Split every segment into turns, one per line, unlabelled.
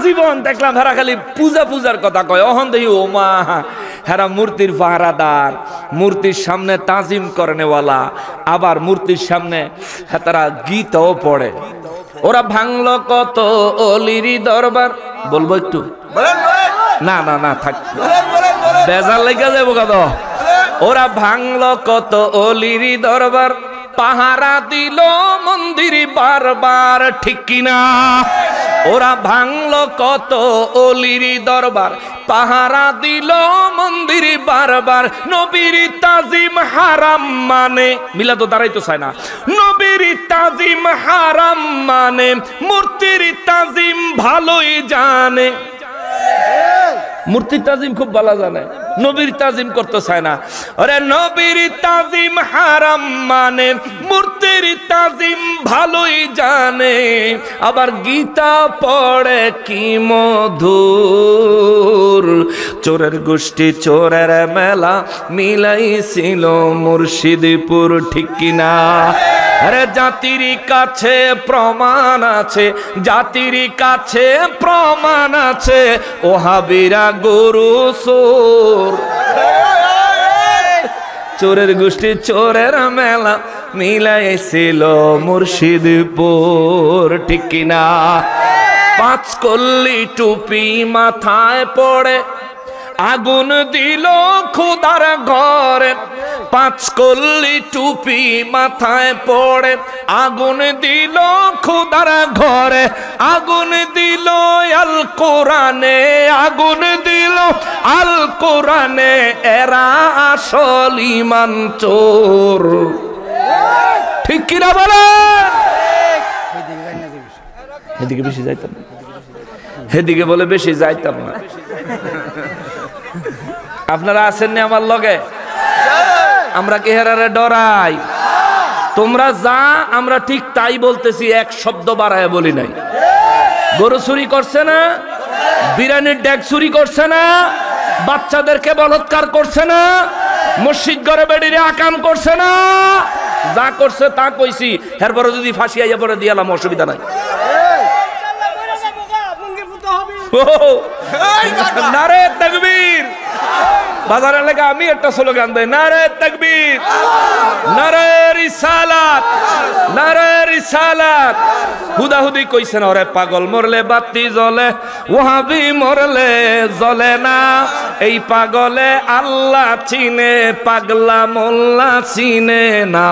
জীবন দেখলাম হেরা খালি পূজার কথা কয়। অহন দেখি ও মা, হেরা মূর্তির পাহারাদার, মূর্তির সামনে তাজিম করেনেওয়ালা, আবার মূর্তির সামনে তারা গীতও পড়ে। ওরা ভাঙলো কত অলিরি দরবার। বলবো একটু? না না না, থাক, বেজার লেগে যাবো কত। ওরা ভাঙলো কত অলিরি দরবার, পাহারা দিল মন্দির বারবার, ঠিক কিনা? ওরা ভাঙলো কত অলির দরবার, পাহারা দিল মন্দির বারবার। নবীর তাজিম হারাম মানে, মিলা তো দাঁড়াইতো চায় না। নবীর তাজিম হারাম মানে, মূর্তির তাজিম ভালোই জানে। মূর্তির তাজিম খুব ভালো জানে, নবীর তাজিম করতে চায় না। আরে নবীর তাজিম হারাম মানে, মূর্তির তাজিম ভালোই জানে। আবার গীতা পড়ে কি মধুর, চোরের গোষ্ঠী চোরের মেলা মিলাইছিল মুর্শিদপুর, ঠিক কিনা? আরে জাতির কাছে প্রমাণ আছে, জাতির কাছে প্রমাণ আছে, ওহাবিরা গরু চোর। চোরের গোষ্ঠী চোরের মেলা মিলাইছিল মুর্শিদপুর, ঠিক কিনা? পাঁচ কল্লি টুপি মাথায় পড়ে আগুন দিল খোদার ঘরে। পাঁচ কল্লি টুপি মাথায় পড়ে আগুন দিল খোদার ঘরে। আগুন দিল আল কোরআনে, আগুন দিল আল কোরআনে, এরা আসল ইমান চোর, ঠিক কিনা বলে? এদিকে বেশি যাইতাম না, এদিকে বলে বেশি যাইতাম না। আপনারা আছেন না আমার লগে? আমরা কি হেরারে ডরাই? তোমরা যা, আমরা ঠিক তাই বলতেছি, এক শব্দ বাড়ায় বলি নাই। গরু চুরি করছে না, বিরিয়ানির ডেক চুরি করছে না, বাচ্চাদেরকে বলৎকার করছে না, মসজিদ ঘরে বেড়িয়ে আকাম করছে না, যা করছে তা কইছি। এরপরে যদি ফাঁসি আইয়া পরে দিয়ালাম, অসুবিধা নাই। নারে তাকবীর। বাজারে লেগে আমি একটা স্লোগান দেই, নারে তাকবীর, নারে রিসালাত, নারে রিসালাত। হুদাহুদি কইছেন, ওরে পাগল মরলে বাতি জ্বলে, ওহাবি মরলে জ্বলে না। এই পাগলে আল্লাহ চিনে, পাগলা মোল্লা চিনে না।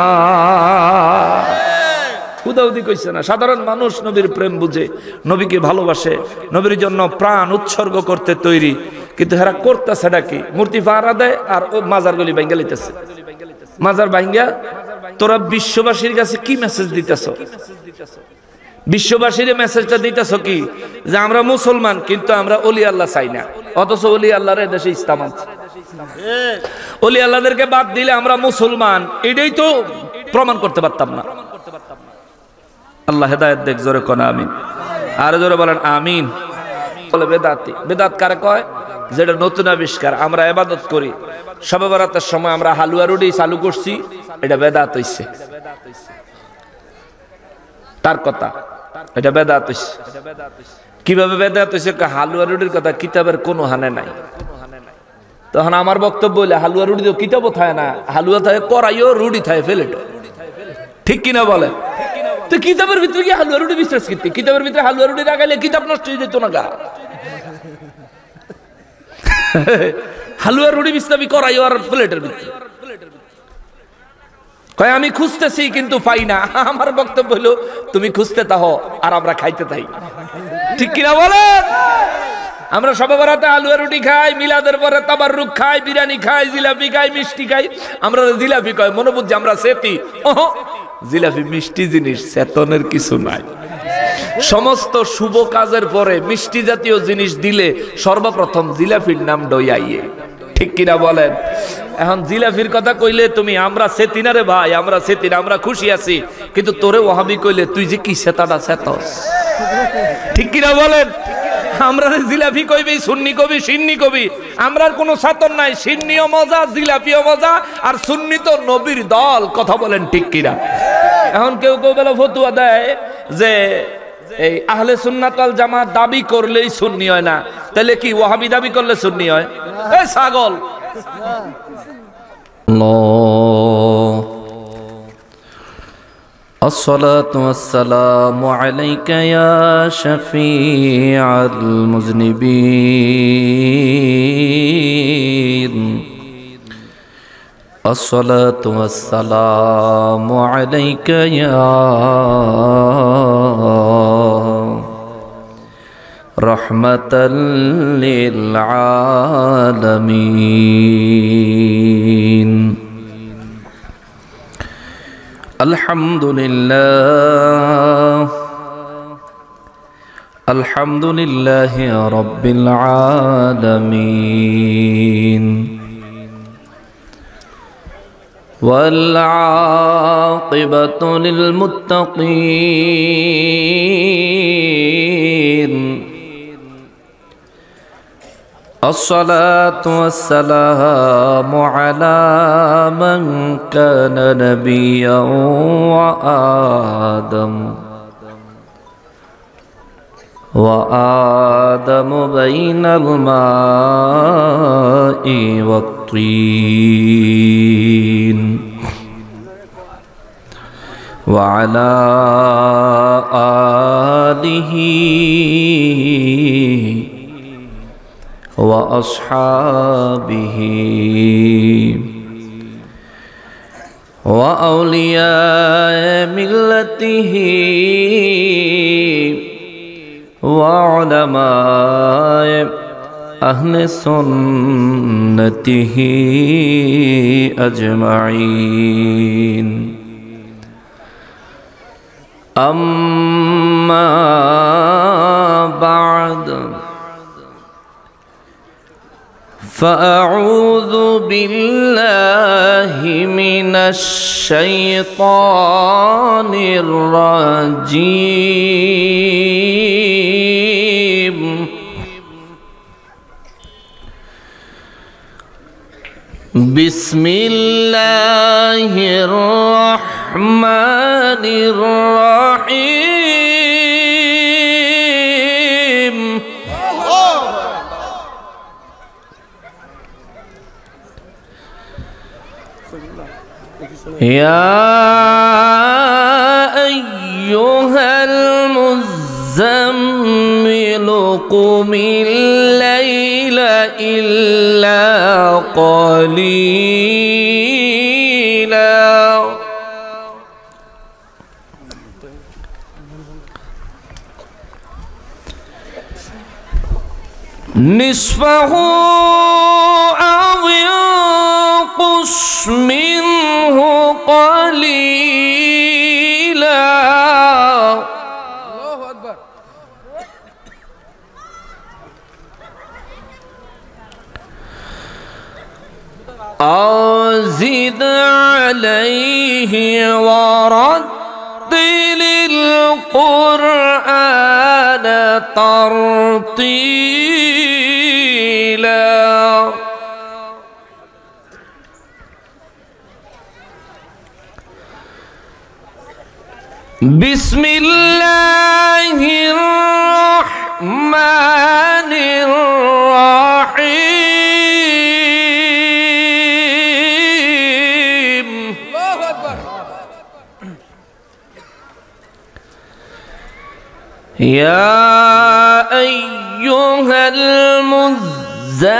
হুদাহুদি কইছে না। সাধারণ মানুষ নবীর প্রেম বুঝে, নবীকে ভালোবাসে, নবীর জন্য প্রাণ উৎসর্গ করতে তৈরি। কিন্তু হেরা করতেছে কি? মূর্তি পাহারা দেয় আর ও মাজার গলি ভাঙ্গা লইতেছে। মাজার ভাঙ্গা তোরা বিশ্ববাসীর কাছে কি মেসেজ দিতেছ? বিশ্ববাসীর মেসেজটা দিতেছ কি? যে আমরা মুসলমান, কিন্তু আমরা ওলি আল্লাহ চাই না। অথচ ওলি আল্লাহর দেশে ইসলাম আছে। ওলি আল্লাহদেরকে বাদ দিলে আমরা মুসলমান, এটাই তো প্রমাণ করতে পারতাম না। আল্লাহ হেদায়েত দেখ, জোরে কোন আমিন। আর জোরে বলেন আমিন। বলে বেদাতি। বেদাত কারে কয়? যেটা নতুন আবিষ্কার। আমরা ইবাদত করি, শবে বরাতের সময় আমরা হালুয়া রুটি চালু করছি, এটা বেদাত হইছে। তার কথা, এটা বেদাত হইছে। কিভাবে বেদাত হইছে? হালুয়া রুটির কথা কিতাবের কোনো হানে নাই। তখন আমার বক্তব্য হইলে, হালুয়া রুটি তো কিতাবও থাকে না, হালুয়া থাকে করাইও, রুটি থাকে ফেলেটো, ঠিক কিনা বলে? তো কিতাবের ভিতরে কি হালুয়া রুটি বিশ্বাস করতে? কিতাবের ভিতরে হালুয়া রুটি লাগাইলে কিতাব নষ্ট হয়ে যেত না গা। হালুয়া রুটি বিশ্রামি করাই আর প্লেটের ভিতরে কয় আমি খুঁজতেছি কিন্তু পাই না। আমার বক্তব্য হলো, তুমি খুঁজতে তাহ আর আমরা খাইতে তাই, ঠিক কিনা বলেন? আমরা শবে বরাতে হালুয়া রুটি খাই, মিলাদের পরে তাবাররুক খাই, বিরিয়ানি খাই, জিলাপি খাই, মিষ্টি খাই। আমরা জিলাপি কয়, মনে বুঝছি আমরা সেতি। জিলাপি মিষ্টি জিনিস, চেতনের কিছু নাই। সমস্ত শুভ কাজের পরে মিষ্টি জাতীয় জিনিস দিলে সর্বপ্রথম জিলাপির নাম ডইয়াইয়ে, ঠিক কিনা বলেন? এখন জিলাপির কথা কইলে তুমি, আমরা সেতিনা রে ভাই, আমরা সেতিনা, আমরা খুশি আছি। কিন্তু তোরে ওহাবি কইলে তুই যে কি সেতাটা সেতস, ঠিক কিনা বলেন? আমরা জিলাপি কইবি, সুন্নি কবি, সিন্নি কবি, আমরা কোনো সাতন নাই। সিন্নিও মজা, জিলাপিও মজা, আর সুন্নি তো নবীর দল, কথা বলেন ঠিক কিনা? এখন কেউ কেউ বেলা ফতুয়া দেয় যে এই আহলে সুন্নাত ওয়াল জামাত দাবি করলেই সুন্নি হয় না, তাহলে কি ওয়াহাবি দাবি করলে সুন্নি হয়? এই ছাগল।
الصلاة والسلام عليك يا شفيع المذنبين الصلاة والسلام عليك يا رحمة للعالمين الحمد لله رب العالمين والعاقبة للمتقين الصلاة والسلام على من كان نبيا وآدم بين الماء والطين وعلى آله وأصحابه وأولياء ملته وعلماء أهل سنته أجمعين أما بعد فأعوذ بالله من الشيطان الرجيم بسم الله الرحمن الرحيم يا أيها المزمل قم الليل إلا قليلا نصفه أو ينقص منه قليلا الله أكبر أو زد عليه ورتل القرآن ترتيلا بسم الله الرحمن الرحيم الله أكبر يا أيها المزمل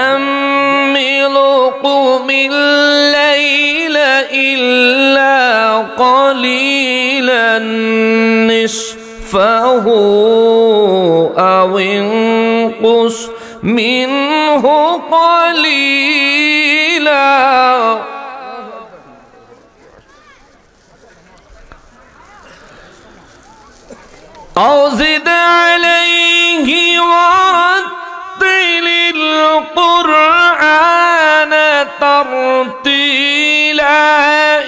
قم الليل إلا قليلا نصفه أو انقص منه قليلا أو زد عليه ورتل القرآن ترتيلا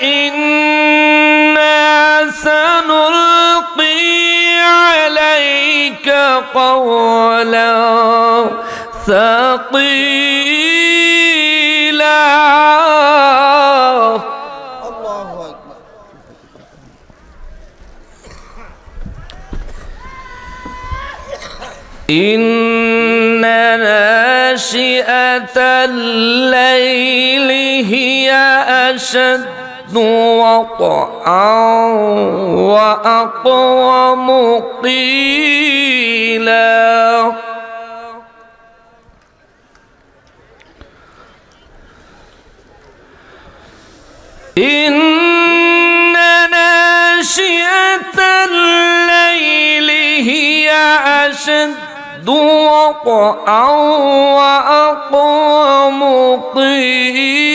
إنا سنلقي عليك قولا ثقيلا الله أكبر إن ناشئة الليل هي أشد وطئا وأقوم قيلا إن ناشئة الليل هي أشد وطئا وأقوم قيلا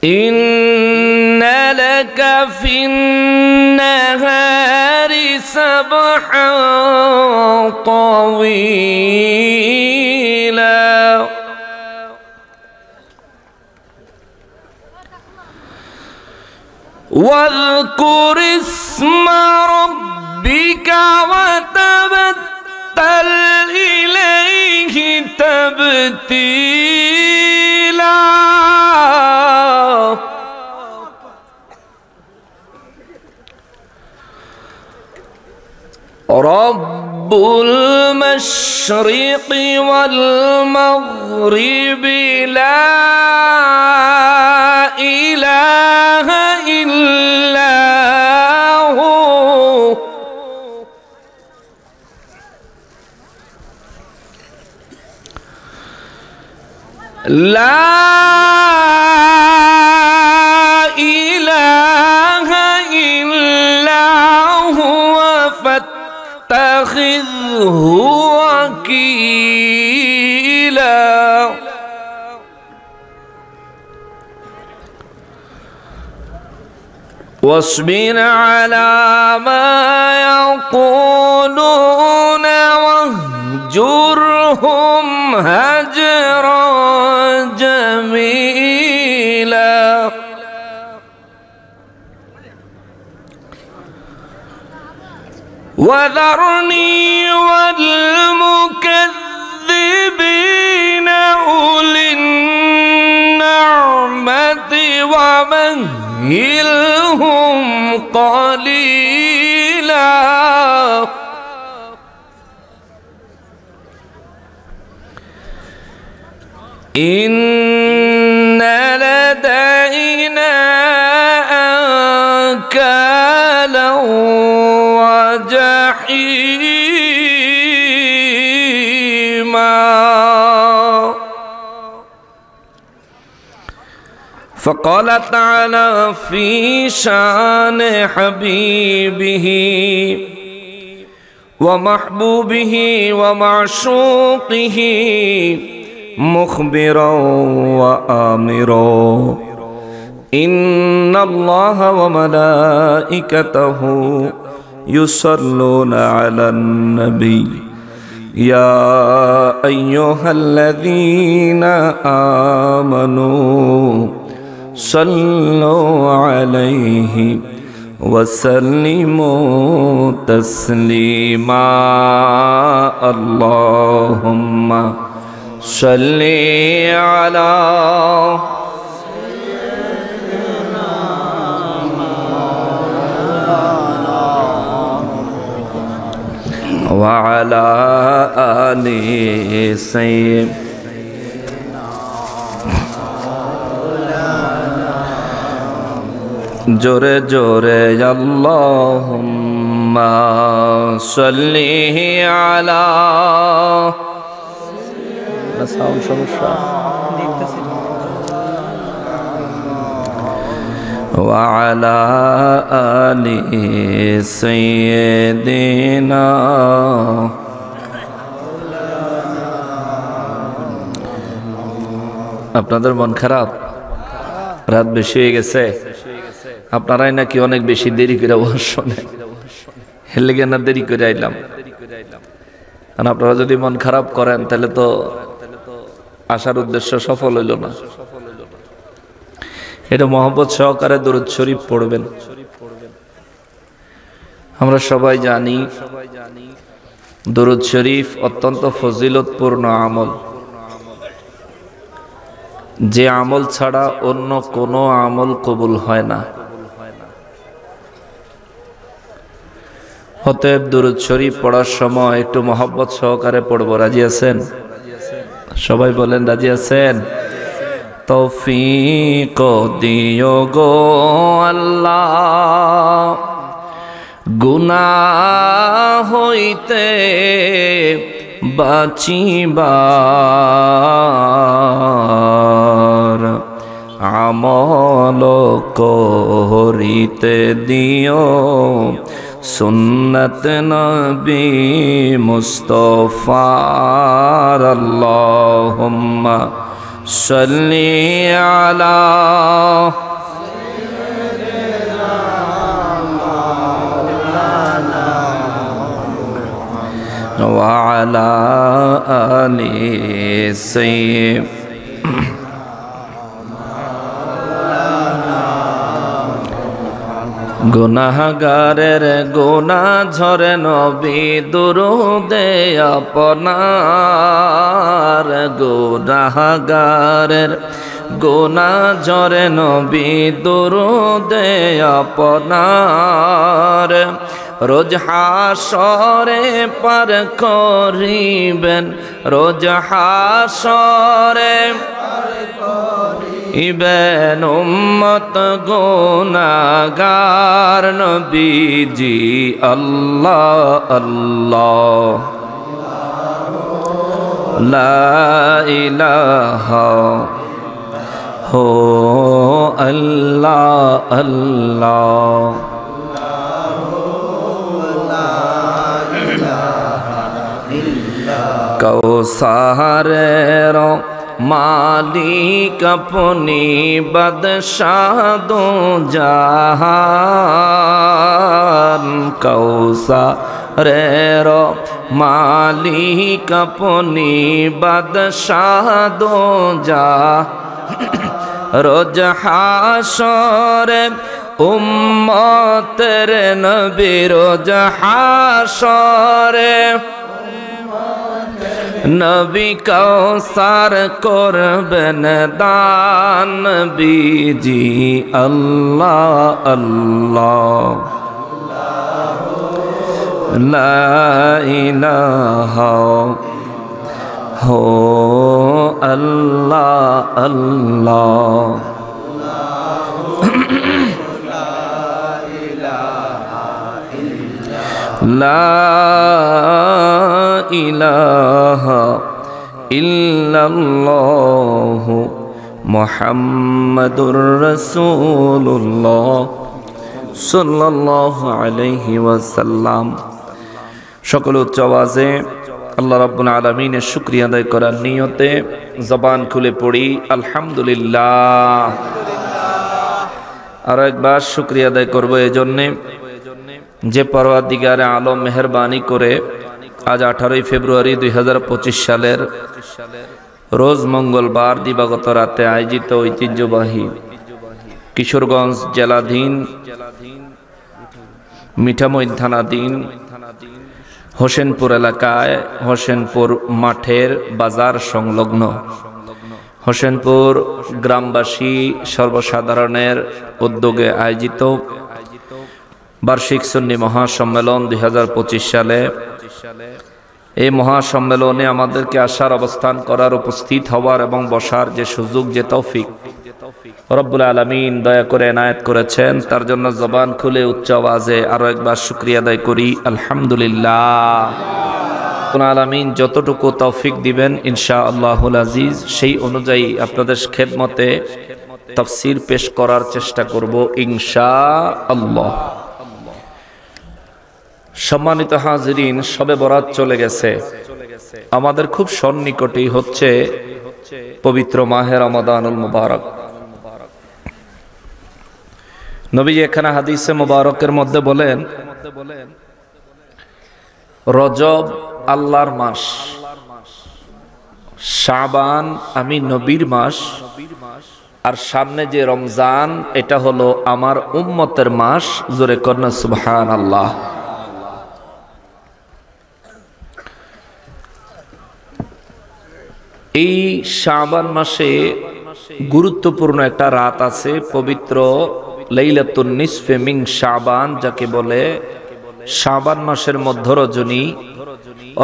إن لك في النهار سبحا طويلا واذكر اسم ربك وتبتل إليه تبتيلا رب المشرق والمغرب لا إله إلا هو لا إله إلا هو فاتخذه وكيلا واصبر على ما يقولون واهجرهم هجرا جميلا وذرني والمكذبين أولي النعمة ومهلهم قليلا إن لدينا أنكالا وجحيما فقال تعالى في شان حبيبه ومحبوبه ومعشوقه مخبرا وآمرا إن الله وملائكته يصلون على النبي يا أيها الذين آمنوا صلوا عليه وسلموا تسليما اللهم صل على وعلى آل سيدنا جورے جورے اللهم صل على وعلى آل سيدنا আপনাদের মন খারাপ রাত বেশি হয়ে গেছে আপনারাই নাকি অনেক বেশি দেরি করে ওয়াজ শুনে হেলে না দেরি করে আইলাম আর আপনারা যদি মন খারাপ করেন তাহলে তো আসার উদ্দেশ্য সফল হইল না এটা মহব্বত সহকারে দরুদ শরীফ পড়বেন আমরা সবাই জানি দরুদ শরীফ অত্যন্ত ফজিলতপূর্ণ আমল যে আমল ছাড়া অন্য কোনো আমল কবুল হয় না। অতএব দুরূদ শরীফ পড়ার সময় একটু মহব্বত সহকারে পড়ব। রাজি আছেন? সবাই বলেন রাজি আছেন? তৌফিক দিও গো আল্লাহ, গুনাহ হইতে বাঁচিবার, আমল করিতে দিও সুন্নত নবী মুস্তাফার। আল্লাহুম্মা সাল্লি আলা ওয়া আলা আলি সাইয়্যিদ। গুনাহগারের গুনাহ ঝরে নবী দুরূদে আপনার, গুনাহগারের গুনাহ ঝরে নবী দুরূদে আপনার। রোজ হাসরে পার করিবেন, রোজ হাসরে ইবেন উম্মত গুনাহগার নবীজি। আল্লাহ আল্লাহ লা ইলাহা হো আল্লাহ আল্লাহ। কৌসারের মালিক আপনি, বাদশাহ দো জাহান। কৌসারের মালিক আপনি, বাদশাহ দো জাহান। রোজ হাসরে উম্মতের নবী, রোজ হাসরে নবী কৌসার করবেন দান নবীজি। আল্লাহ আল্লাহ লা ইলাহা হো আল্লাহ আল্লাহ। লা ইলাহা ইল্লাল্লাহু মুহাম্মাদুর রাসূলুল্লাহ সাল্লাল্লাহু আলাইহি ওয়াসাল্লাম। সকল উচ্চ আওয়াজে আল্লাহ রাব্বুল আলামিনের শুকরিয়া আদায় করার নিয়তে জবান খুলে পড়ি আলহামদুলিল্লাহ। আর একবার শুকরিয়া আদায় করব এই জন্যে যে পরওয়ারদিগারে আলম মেহেরবানি করে আজ 18 ফেব্রুয়ারি 2025 সালের রোজ মঙ্গলবার দিবাগত রাতে আয়োজিত ঐতিহ্যবাহী কিশোরগঞ্জ জেলাধীন মিঠামইন থানাধীন হোসেনপুর এলাকায়, হোসেনপুর মাঠের বাজার সংলগ্ন হোসেনপুর গ্রামবাসী সর্বসাধারণের উদ্যোগে আয়োজিত বার্ষিক সুন্নি মহাসম্মেলন 2025 সালে। এই মহাসম্মেলনে আমাদেরকে আসার, অবস্থান করার, উপস্থিত হওয়ার এবং বসার যে সুযোগ, যে তৌফিক রব্বুল আলামিন দয়া করে এনায়েত করেছেন, তার জন্য জবান খুলে উচ্চ আওয়াজে আরো একবার শুকরিয়া আদায় করি আলহামদুলিল্লাহ। রব্বুল আলামিন যতটুকু তৌফিক দিবেন ইনশাআল্লাহুল আজিজ সেই অনুযায়ী আপনাদের খেদমতে তাফসীর পেশ করার চেষ্টা করব ইনশাআল্লাহ। সম্মানিত হাজিরিন, শবে বরাত চলে গেছে। আমাদের খুব সন্নিকটেই হচ্ছে পবিত্র মাহে রমাদানুল মুবারক। নবীজি এখানে হাদিসে মুবারকের মধ্যে বলেন, রজব আল্লাহর মাস, শাবান আমি নবীর মাস, আর সামনে যে রমজান এটা হলো আমার উম্মতের মাস। জোরে কন্যা সুবহানাল্লাহ। এই শাবান মাসে গুরুত্বপূর্ণ একটা রাত আছে, পবিত্র লাইলাতুন নিসফে মিন শাবান, যাকে বলে শাবান মাসের মধ্য রজনী,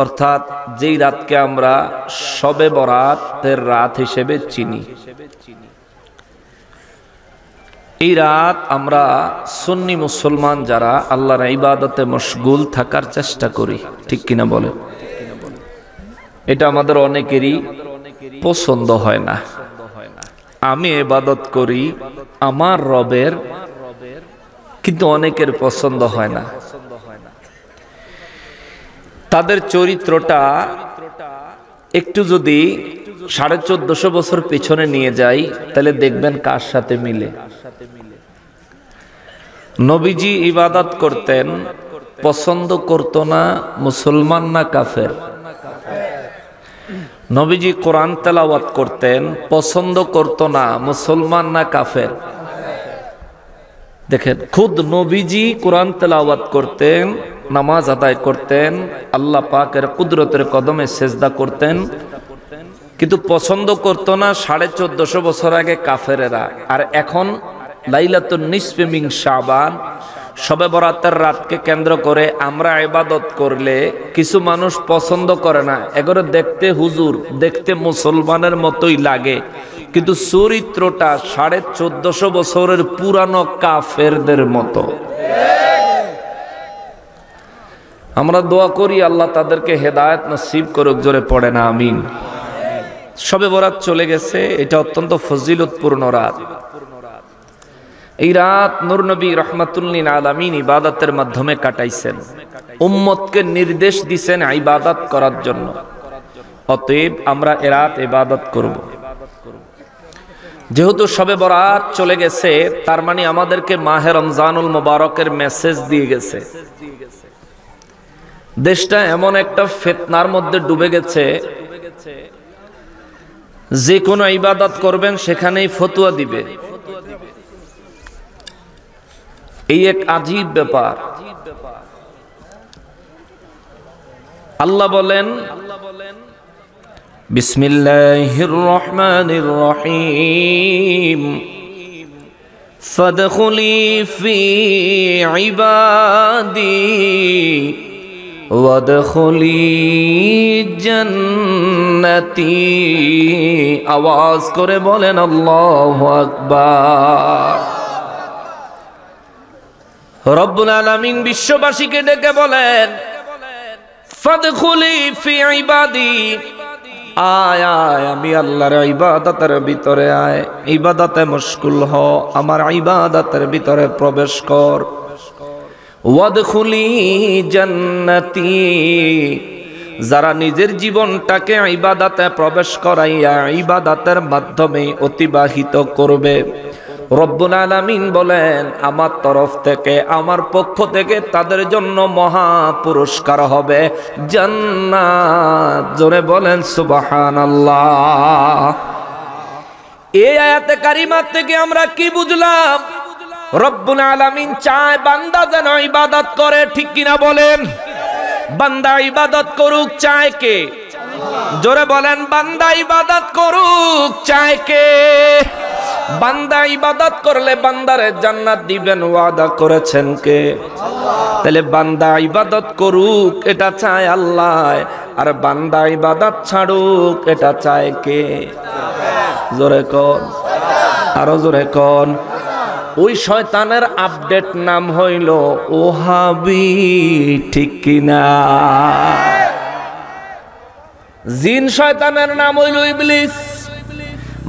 অর্থাৎ যেই রাতকে আমরা শবে বরাতের রাত হিসেবে চিনি। এই রাত আমরা সুন্নি মুসলমান যারা আল্লাহর ইবাদতে মশগুল থাকার চেষ্টা করি, ঠিক কিনা বলে? এটা আমাদের অনেকেরই পছন্দ হয় না। আমি ইবাদত করি আমার রবের, কিন্তু অনেকের পছন্দ হয় না। তাদের চরিত্রটা একটু যদি 1450 বছর পিছনে নিয়ে যাই, তাহলে দেখবেন কার সাথে মিলে। নবীজি ইবাদত করতেন, পছন্দ করত না মুসলমান না কাফের। নবীজি কোরআন তেলাওয়াত করতেন, পছন্দ করত না মুসলমান না কাফের। দেখেন, খুদ নবীজি কোরআন তেলাওয়াত করতেন, নামাজ আদায় করতেন, আল্লাহ পাকের কুদরতের কদমে সেজদা করতেন, কিন্তু পছন্দ করত না 1450 বছর আগে কাফেরেরা। আর এখন লাইলাতুন নিসফে মিন শাবান, শবে বরাতের রাতকে কেন্দ্র করে আমরা ইবাদত করলে কিছু মানুষ পছন্দ করে না। এগুলো দেখতে হুজুর, দেখতে মুসলমানের মতোই লাগে, কিন্তু চরিত্রটা 1450 বছরের পুরানো কাফেরদের মতো। আমরা দোয়া করি আল্লাহ তাদেরকে হেদায়েত নসিব করুক, জোরে পড়ে না আমিন। শবে বরাত চলে গেছে, এটা অত্যন্ত ফজিলতপূর্ণ রাত। এই রাত নূর নবী রাহমাতুল লিল আলামিন ইবাদতের মাধ্যমে কাটাইছেন, উম্মতকে নির্দেশ দিয়েছেন ইবাদত করার জন্য। অতএব আমরা এ রাত ইবাদত করব। যেহেতু শবে বরাত চলে গেছে, তার মানে আমাদেরকে মাহে রমজানুল মুবারকের মেসেজ দিয়ে গেছে। দেশটা এমন একটা ফিতনার মধ্যে ডুবে গেছে, যে কোনো ইবাদত করবেন সেখানেই ফতোয়া দিবে। এই এক আজীব ব্যাপার। আল্লাহ বলেন, বিসমিল্লাহির রহমানির রহিম, ফাদখুলি ফি ইবাদি ওয়াদখুলি জান্নাতি। আওয়াজ করে বলেন আল্লাহু আকবার। রব্বুল আলামিন বিশ্ববাসীকে ডেকে বলেন, ফাদখুলি ফি ইবাদি, আয় আয় আমি আল্লাহর ইবাদতের ভিতরে আয়, ইবাদতে মশগুল হ, আমার ইবাদতের ভিতরে প্রবেশ কর। ওয়াদখুলি জান্নাতি, যারা নিজের জীবনটাকে ইবাদতে প্রবেশ করাইয়া ইবাদতের মাধ্যমে অতিবাহিত করবে, রব্বুল আলামিন বলেন আমার তরফ থেকে, আমার পক্ষ থেকে তাদের জন্য মহা পুরস্কার হবে জান্নাত। জোরে বলেন সুবহানাল্লাহ। এই আয়াতে কারিমা থেকে আমরা কি বুঝলাম? রব্বুল আলামিন চায় বান্দা যেন ইবাদত করে, ঠিক কিনা বলেন? বান্দা ইবাদত করুক, চায় কে? জোরে বলেন, বান্দা ইবাদত করুক, চায় কে? বান্দা ইবাদত করলে বান্দারে জান্নাত দিবেন ওয়াদা করেছেন কে? তাহলে বান্দা ইবাদত করুক, এটা চায় আল্লাহ, আর বান্দা ইবাদত ছাড়ুক, এটা চায় কে? জোরে কোন, আরো জোরে কোন। ওই শয়তানের আপডেট নাম হইল ওহাবি, ঠিক কিনা? জিন শয়তানের নাম হইল ইবলিস,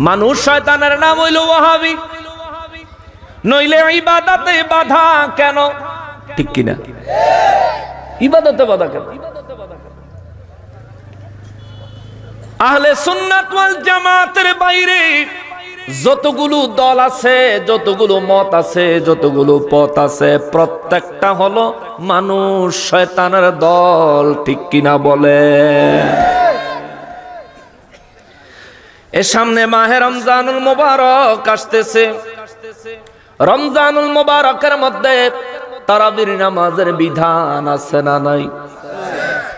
মানুষ শয়তানের নাম হইল ওহাবি। নইলে ইবাদতে বাধা কেন? ঠিক কিনা? ইবাদতে বাধা কেন? আহলে সুন্নাত ওয়াল জামাতের বাইরে যতগুলো দল আছে, যতগুলো মত আছে, যতগুলো পথ আছে, প্রত্যেকটা হলো মানুষ শয়তানের দল, ঠিক কিনা বলে? এর সামনে মাহে রমজানুল মুবারক আসতেছে। রমজানুল মুবারকের মধ্যে তারাবির নামাজের বিধান আছে না নাই?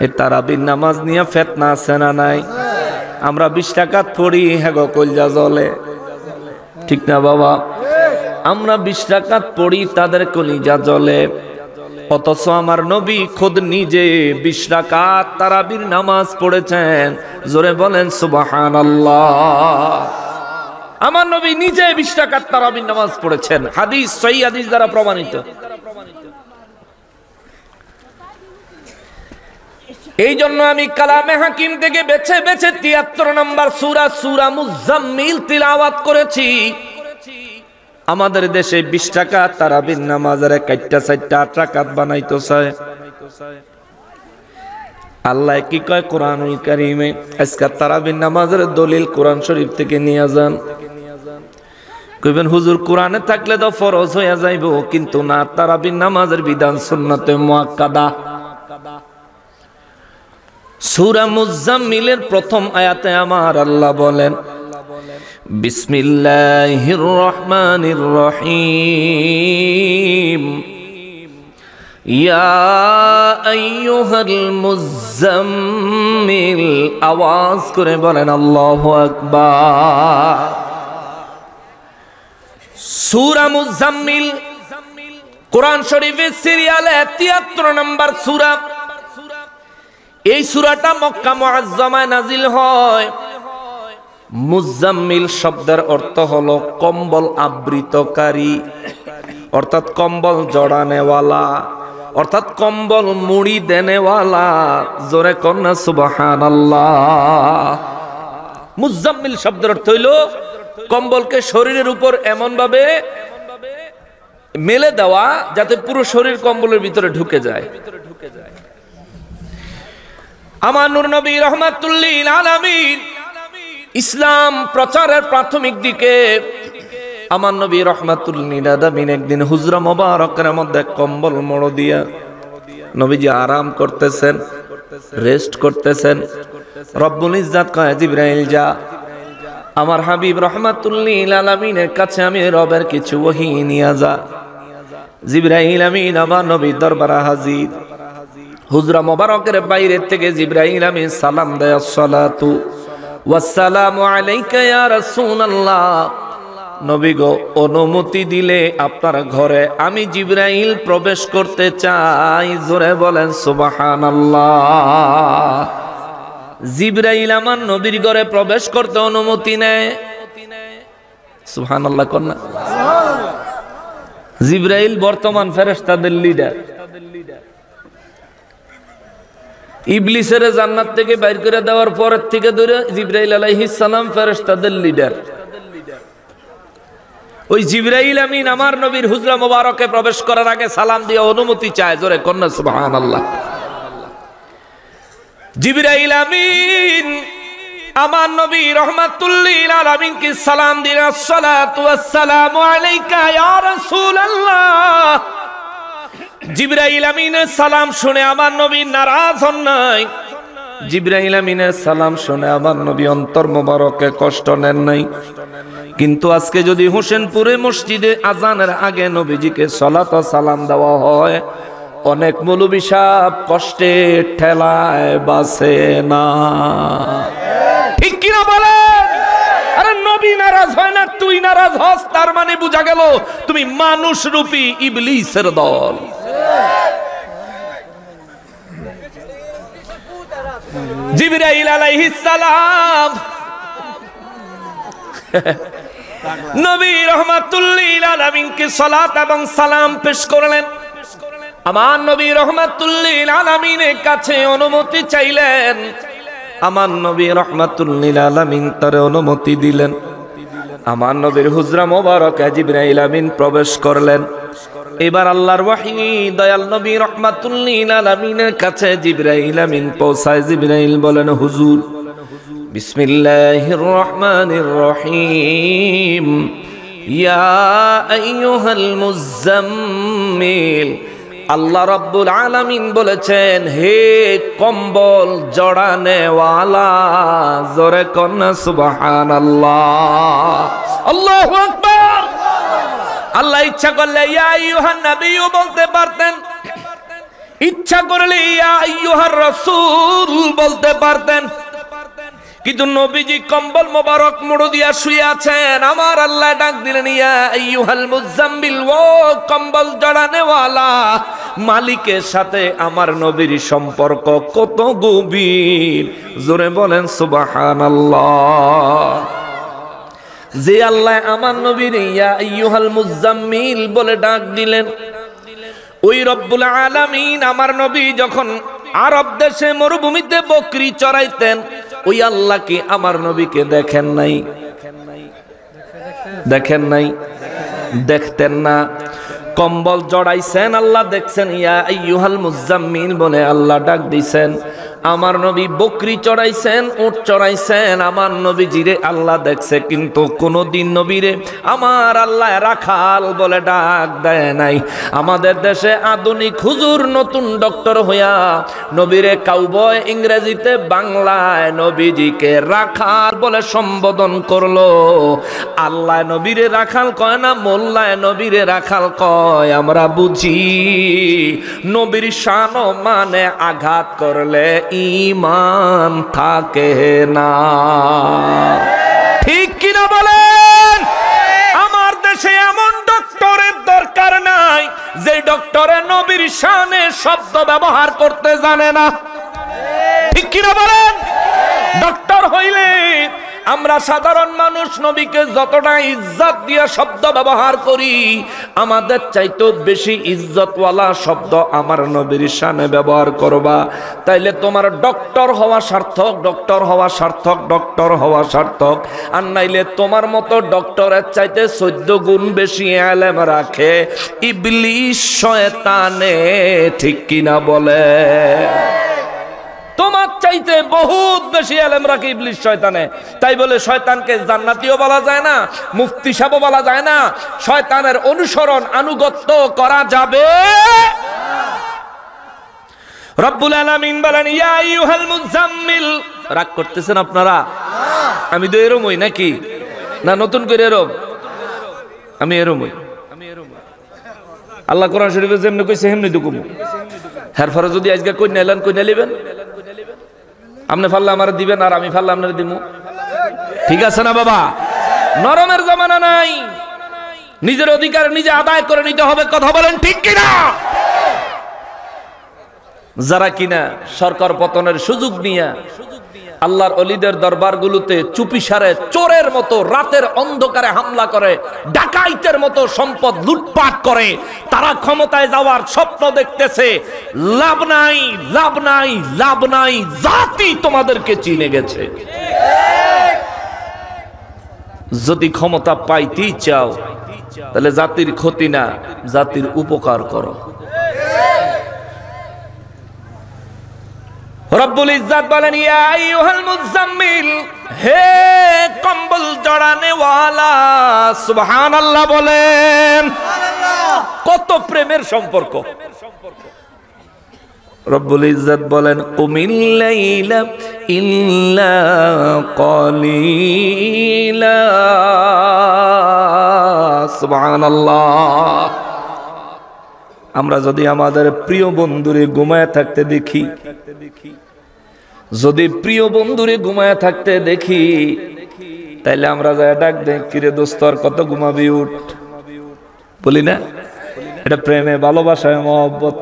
এই তারাবির নামাজ নিয়ে ফিতনা আছে না নাই? আমরা 20 টাকা পড়ি, হেগো কলজা জ্বলে। ঠিক না বাবা? আমরা 20 রাকাত পড়ি, তাদের কলিজা জ্বলে, অথচ আমার নবী খোদ নিজে 20 রাকাত তারাবির নামাজ পড়েছেন। জোরে বলেন সুবহানাল্লাহ। আমার নবী নিজে 20 রাকাত তারাবির নামাজ পড়েছেন, হাদিস সহিহ হাদিস দ্বারা প্রমাণিত। এই জন্য আমি কালামে হাকিম থেকে বেছে বেছে 73 নম্বর সূরা মুজাম্মিল তিলাওয়াত করেছি। আমাদের দেশে 20 টাকা তারাবির নামাজের 4-8 রাকাত বানাইতো চায়। আল্লাহ কি কয় কোরআনুল কারীমে? আজকে তারাবির নামাজের দলিল কোরআন শরীফ থেকে নিয়ে যান। কইবেন হুজুর কোরআনে থাকলে তো ফরজ হয়ে যাইবো, কিন্তু না, তারাবির নামাজের বিধান সুন্নতে মুআক্কাদা। সূরা মুজাম্মিলের প্রথম আয়াতে আমার আল্লাহ বলেন, বিসমিল্লাহির রহমানির রহিম, ইয়া আইয়ুহাল মুজাম্মিল। আওয়াজ করে বলেন আল্লাহু আকবার। সূরা মুজাম্মিল কোরআন শরীফের সিরিয়ালে 73 নম্বর সূরা। এই সূরাটা মক্কা মুআজ্জামায় নাজিল হয়। মুজাম্মিল শব্দের অর্থ হলো কম্বল আবৃতকারী, অর্থাৎ কম্বল জড়ানেওয়ালা, অর্থাৎ কম্বল মুড়ি দেনেওয়ালা। জোরে কন্যা সুবহানাল্লাহ। মুজাম্মিল শব্দের অর্থ হইল কম্বলকে শরীরের উপর এমন ভাবে মেলে দেওয়া যাতে পুরো শরীর কম্বলের ভিতরে ঢুকে যায়। আমার নূর নবী রাহমাতুল লিল আলামিন ইসলাম প্রচারের প্রাথমিক দিকে আমার নবী রাহমাতুল লিল আলামিন একদিন হুজরা মোবারকের মধ্যে কম্বল মোড় দিয়া নবীজি আরাম করতেছেন, রেস্ট করতেছেন। রব্বুল ইজ্জাত কয়, জিবরাইল যা আমার হাবিব রাহমাতুল লিল আলামিনের কাছে, আমি রবের কিছু ওহী নিয়ে যা। জিবরাইল আমিন আমার নবীর দরবারে হাজির। হুজরা মোবারকের বাইরে থেকে জিবরাইল আমিন সালাম দেয়, আসসালাতু ওয়াসসালামু আলাইকা ইয়া রাসূলুল্লাহ। নবী গো, অনুমতি দিলে আপনার ঘরে আমি জিবরাইল প্রবেশ করতে চাই। জোরে বলেন সুবহানাল্লাহ। জিবরাইল আমার নবীর ঘরে প্রবেশ করতে অনুমতি নেয়। সুবহানাল্লাহ কন্যা। জিবরাইল বর্তমান ফেরেশতাদের লিডার। ইবলিসের জান্নাত থেকে বাইর করে দেওয়ার পর থেকে ধরে জিবরাইল আলাইহিস সালাম ফেরেশতাদের লিডার। ওই জিবরাইল আমিন আমার নবীর হুজরা মোবারকে প্রবেশ করার আগে সালাম দিয়ে অনুমতি চায়। জোরে কন্যা সুবহানাল্লাহ। জিবরাইল আমিন আমার নবী রাহমাতুল লিল আলামিনকে সালাম দিলেন, আসসালাতু ওয়াসসালামু আলাইকা ইয়া রাসূলুল্লাহ। জিবরাইল আমিনের সালাম শুনে আমার নবী নারাজ হন নাই। জিবরাইল আমিনের সালাম শুনে আমার নবী অন্তর মোবারকে কষ্ট নেন নাই। কিন্তু আজকে যদি হোসেনপুরে মসজিদে আজানের আগে নবীজিকে সালাত ও সালাম দেওয়া হয়, অনেক মৌলবী সাহেব কষ্টে ঠেলায় বাসে না। ঠিক কিনা বলেন? আরে নবী নারাজ হয় না, তুই নারাজ হস, তার মানে বোঝা গেল তুমি মানুষ রূপী ইবলিসের দল। জিবরাইল আলাইহিস সালাম নবী রাহমাতুল লিল আলামিনকে সালাত এবং সালাম পেশ করলেন। আমার নবী রাহমাতুল লিল আলামিনের কাছে অনুমতি চাইলেন। আমার নবী রাহমাতুল লিল আলামিন তার অনুমতি দিলেন। আমার নবীর হুজরা মোবারকে জিবরাইল আমিন প্রবেশ করলেন। এবার আল্লাহর ওহী দয়াল নবী রাহমাতুল লিল আলামিনের কাছে জিবরাইল আমিন পৌঁছায়। জিবরাইল বলেন, হুজুর বিসমিল্লাহির রহমানির রহিম, ইয়া আইয়ুহাল মুজাম্মিল। আল্লাহ রাব্বুল আলামিন বলেছেন, হে কম্বল জড়ানেওয়ালা। জোরে কন্যা সুবহানাল্লাহ। আল্লাহু আকবার। আল্লাহ ইচ্ছা করলে ইয়া আইয়ুহান নবিয়্যু বলতে পারতেন, ইচ্ছা করলে ইয়া আইয়ুহার রাসূল বলতে পারতেন,
কিন্তু নবীজি কম্বল মোবারক মুড়ো দিয়া শুয়ে আছেন। আমার আল্লাহ ডাক দিলেন, ইয়া আইয়ুহাল মুজাম্মিল, ও কম্বল জড়ানেওয়ালা। মালিকের সাথে আমার নবীর সম্পর্ক কত গভীর, জোরে বলেন সুবহানাল্লাহ। যে আল্লাহ আমার নবীর ইয়া আইয়ুহাল মুজাম্মিল বলে ডাক দিলেন, ওই রব্বুল আলামিন আমার নবী যখন আরব দেশে মরুভূমিতে বকরি চড়াইতেন, ওই আল্লাহ কি আমার নবীকে দেখেন নাই? দেখেন নাই? দেখতেন না? কম্বল জড়াইছেন, আল্লাহ দেখছেন। ইয়া আইয়ুহাল মুজাম্মিল বলে আল্লাহ ডাক দিছেন। আমার নবী বকরি চড়াইছেন, উট চড়াইছেন, আমার নবীজিরে আল্লাহ দেখছে, কিন্তু কোনদিন নবীরে আমার আল্লাহ রাখাল বলে ডাক দেয় নাই। আমাদের দেশে আধুনিক হুজুর নতুন ডক্টর হইয়া নবীরে কাউবয় ইংরেজিতে বাংলায় নবীজিকে রাখাল বলে সম্বোধন করলো। আল্লাহ নবীরে রাখাল কয় না, মোল্লায় নবীরে রাখাল কয়। আমরা বুঝি নবীর শান মানে আঘাত করলে ঈমান থাকে না। ঠিক কিনা বলেন? আমার দেশে এমন ডক্টরের দরকার নাই যে ডক্টরে নবীর শানে শব্দ ব্যবহার করতে জানে না। ঠিক কিনা বলেন? ডক্টর হইলে আমরা সাধারণ মানুষ নবীকে যতটা ইজ্জত দিয়ে শব্দ ব্যবহার করি, আমাদের চাইতেও বেশি ইজ্জতওয়ালা শব্দ আমার নবীর শানে ব্যবহার করবা। তাইলে তোমার ডক্টর হওয়া সার্থক, ডক্টর হওয়া সার্থক, ডক্টর হওয়া সার্থক। আর নাইলে তোমার মতো ডক্টরের চাইতে 14 গুণ বেশি ইলম রাখে ইবলিস শয়তানে। ঠিক কিনা বলে? তোমার চাইতে বহুত বেশি ইলম রাখে ইবলিস শয়তানে। তাই বলে শয়তানকে জান্নাতীও বলা যায় না, মুফতি সাহেব বলা যায় না। শয়তানের অনুসরণ আনুগত্য করা যাবে না। রব্বুল আলামিন বলেন, ইয়া আইয়ুহাল মুজাম্মিল। রাগ করতেছেন আপনারা? আমি তো এরমই নাকি? না নতুন করে এরম? আমি এরমই। আল্লাহ কোরআন শরীফে যেমনি কইছে হেমনি তো কমু। এর পরে যদি আজকে কইনা এলেন, কইনা নেবেন। আপনি ফাল্লা আমার দিবেন, আর আমি ফাল্লা আপনার দিব। ঠিক আছে না বাবা? নরমের জামানা নাই, নিজের অধিকার নিজে আদায় করে নিতে হবে। কথা বলেন ঠিক কিনা? যারা কিনা সরকার পতনের সুযোগ নিয়ে আল্লাহর অলিদের দরবারগুলোতে চুপিসারে চোরের মতো রাতের অন্ধকারে হামলা করে, ডাকাইতের মতো সম্পদ লুটপাট করে, তারা ক্ষমতায় যাওয়ার স্বপ্ন দেখতেছে। লাভ নাই, লাভ নাই, লাভ নাই। জাতি তোমাদেরকে চিনে গেছে। যদি ক্ষমতা পাইতেই চাও, তাহলে জাতির ক্ষতি না, জাতির উপকার করো। রব্বুল ইজ্জত বলেন, ইয়া আইয়ুহাল মুজাম্মিল, হে কম্বল জড়ানেওয়ালা। সুবহানাল্লাহ বলেন। কত প্রেমের সম্পর্ক। রব্বুল ইজ্জত বলেন, কুমিল লাইলা ইল্লা কলিলা। সুবহানাল্লাহ। আমরা যদি আমাদের প্রিয় বন্ধুরে ঘুমায় থাকতে দেখি, যদি প্রিয় বন্ধুরে ঘুমায় থাকতে দেখি, তাইলে আমরা যা ডাক দেই, কিরে দোস্ত আর কত ঘুমাবি, উঠ। বলি না? এটা প্রেমে, ভালোবাসায়, মহব্বত।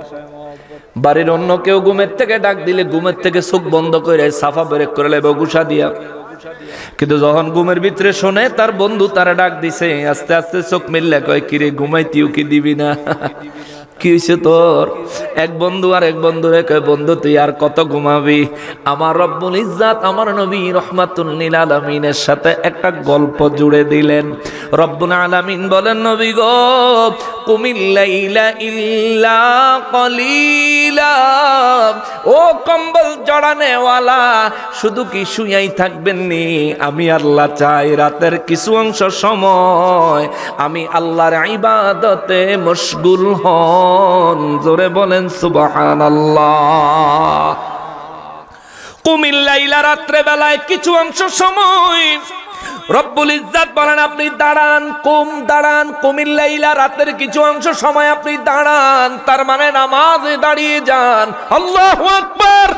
বাড়ির অন্য কেউ ঘুমের থেকে ডাক দিলে ঘুমের থেকে চোখ বন্ধ করে সাফা বেরেক করে লেবে গুসা দিয়া। কিন্তু যখন ঘুমের ভিতরে শোনে তার বন্ধু তারা ডাক দিছে, আস্তে আস্তে চোখ মিললে কয়, কিরে ঘুমাইতিও কি দিবি না? কি হয়েছে তোর? এক বন্ধু আর এক বন্ধুরে কয়, বন্ধু তুই আর কত ঘুমাবি? আমার রব্বুল ইজ্জত আমার নবী রহমাতুল লিল আলামিনের সাথে একটা গল্প জুড়ে দিলেন। রব্বুল আলামিন বলেন, নবী গো, কুমিল লাইলা ইল্লা কলিলা। ও কম্বল জড়ানেওয়ালা, শুধু কি শুয়াই থাকবেন নি? আমি আল্লাহ চাই রাতের কিছু অংশ সময় আমি আল্লাহর ইবাদতে মশগুল হন। জোরে বলেন সুবহানাল্লাহ। কুমিল লাইলা, রাত্রে বেলায় কিছু অংশ সময় রব্বুল ইজ্জত বলেন, আপনি দাঁড়ান, দাঁড়ান। কুমিল লাইলা, রাতের কিছু অংশ সময় আপনি দাঁড়ান, তার মানে নামাজে দাঁড়িয়ে যান। আল্লাহু আকবার।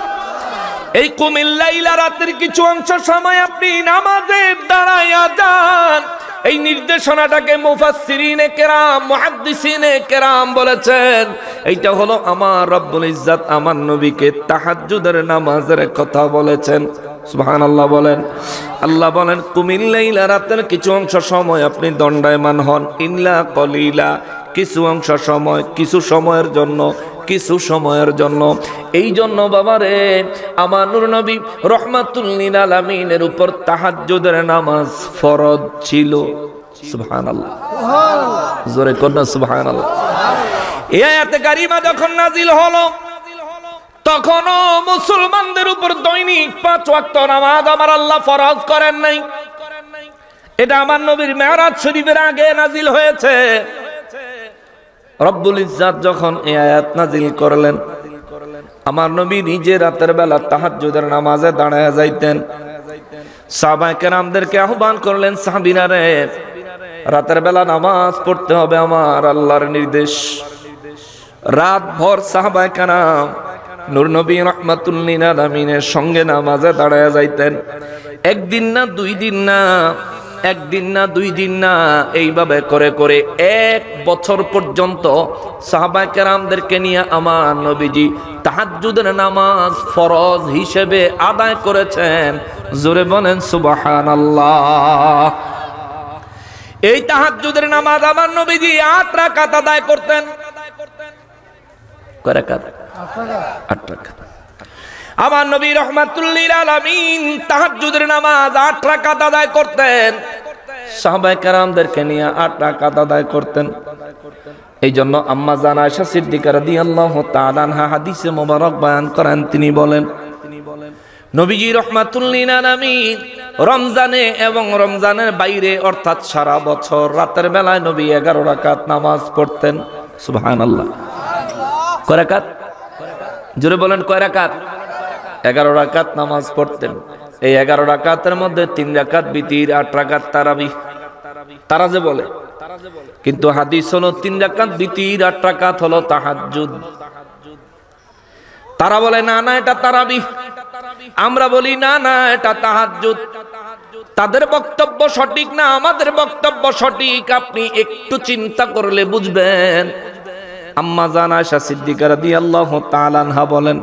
এই কুমিল লাইলা রাতের কিছু অংশ সময় আপনি নামাজে দাঁড়ায়া যান। এই নির্দেশনাটাকে মুফাসসিরিনে কেরাম মুহাদ্দিসিনে কেরাম বলেছেন এইটা হলো আমার রব্বুল ইজ্জত আমার নবীকে তাহাজ্জুদের নামাজের কথা বলেছেন। সুবহানাল্লাহ বলেন। আল্লাহ বলেন কুমিল লাইলা রাতের কিছু অংশ সময় আপনি দণ্ডায়মান হন, ইল্লা কলিলা কিছু অংশ সময়, কিছু সময়ের জন্য, কিছু সময়ের জন্য। এই জন্য বাবারে আমার নূর নবী রহমাতুল লিল আলামিনের উপর তাহাজ্জুদের নামাজ ফরজ ছিল। সুবহানাল্লাহ, জোরে করুন সুবহানাল্লাহ। এই আয়াতে কারিমা যখন নাজিল হলো তখনও মুসলমানদের উপর দৈনিক 5 ওয়াক্ত নামাজ আমার আল্লাহ ফরজ করেন নাই। এটা আমার নবীর মেরাজ শরীফের আগে নাজিল হয়েছে। রব্বুল ইজ্জত যখন এই আয়াত নাজিল করলেন, আমার নবী নিজে রাতের বেলা তাহাজ্জুদের নামাজে দাঁড়ায় যাইতেন। সাহাবায়ে কেরামদেরকে আহ্বান করলেন, সাহাবীরা রে, রাতের বেলা নামাজ পড়তে হবে, আমার আল্লাহর নির্দেশ। রাত ভর সাহাবায়ে কেরাম নূর নবী রাহমাতুল লিল আলামিনের সঙ্গে নামাজে দাঁড়ায় যাইতেন। একদিন না, 2 দিন না, একদিন না, 2 দিন না, এইভাবে করে করে 1 বছর পর্যন্ত সাহাবায়ে কেরামদেরকে নিয়ে আমার নবীজি তাহাজ্জুদের নামাজ ফরজ হিসেবে আদায় করেছেন। জোরে বলেন সুবহানাল্লাহ। এই তাহাজ্জুদের নামাজ আমার নবীজি 8 রাকাত আদায় করতেন। কয় রাকাত? 8 রাকাত। আমার নবী রাহমাতুল লিল আলামিন তাহাজ্জুদের নামাজ 8 রাকাত আদায় করতেন। সাহাবায়ে কেরামদেরকে নিয়ে 8 রাকাত আদায় করতেন। এই জন্য আম্মা জান আয়েশা সিদ্দিকা রাদিয়াল্লাহু তাআলা আনহা হাদিসে মোবারক বয়ান করেন, তিনি বলেন নবীজি রাহমাতুল লিল আলামিন রমজানে এবং রমজানের বাইরে অর্থাৎ সারা বছর রাতের বেলায় নবী 11 রাকাত নামাজ পড়তেন। সুবহানাল্লাহ। কয় রাকাত? জোরে বলেন, কয় রাকাত? 11 রাকাত নামাজ পড়তেন। এই 11 রাকাতের মধ্যে 3 রাকাত বিতির, 8 রাকাত তারাবি। তারা যে বলে, কিন্তু হাদিস হলো 3 রাকাত বিতির, 8 রাকাত হলো তাহাজ্জুদ। তারা বলে না না এটা তারাবি, আমরা বলি না না এটা তাহাজ্জুদ। তাদের বক্তব্য সঠিক না, আমাদের বক্তব্য সঠিক। আপনি একটু চিন্তা করলে বুঝবেন। আম্মা জান আয়েশা সিদ্দিকা রাদিয়াল্লাহু তাআলা আনহা বলেন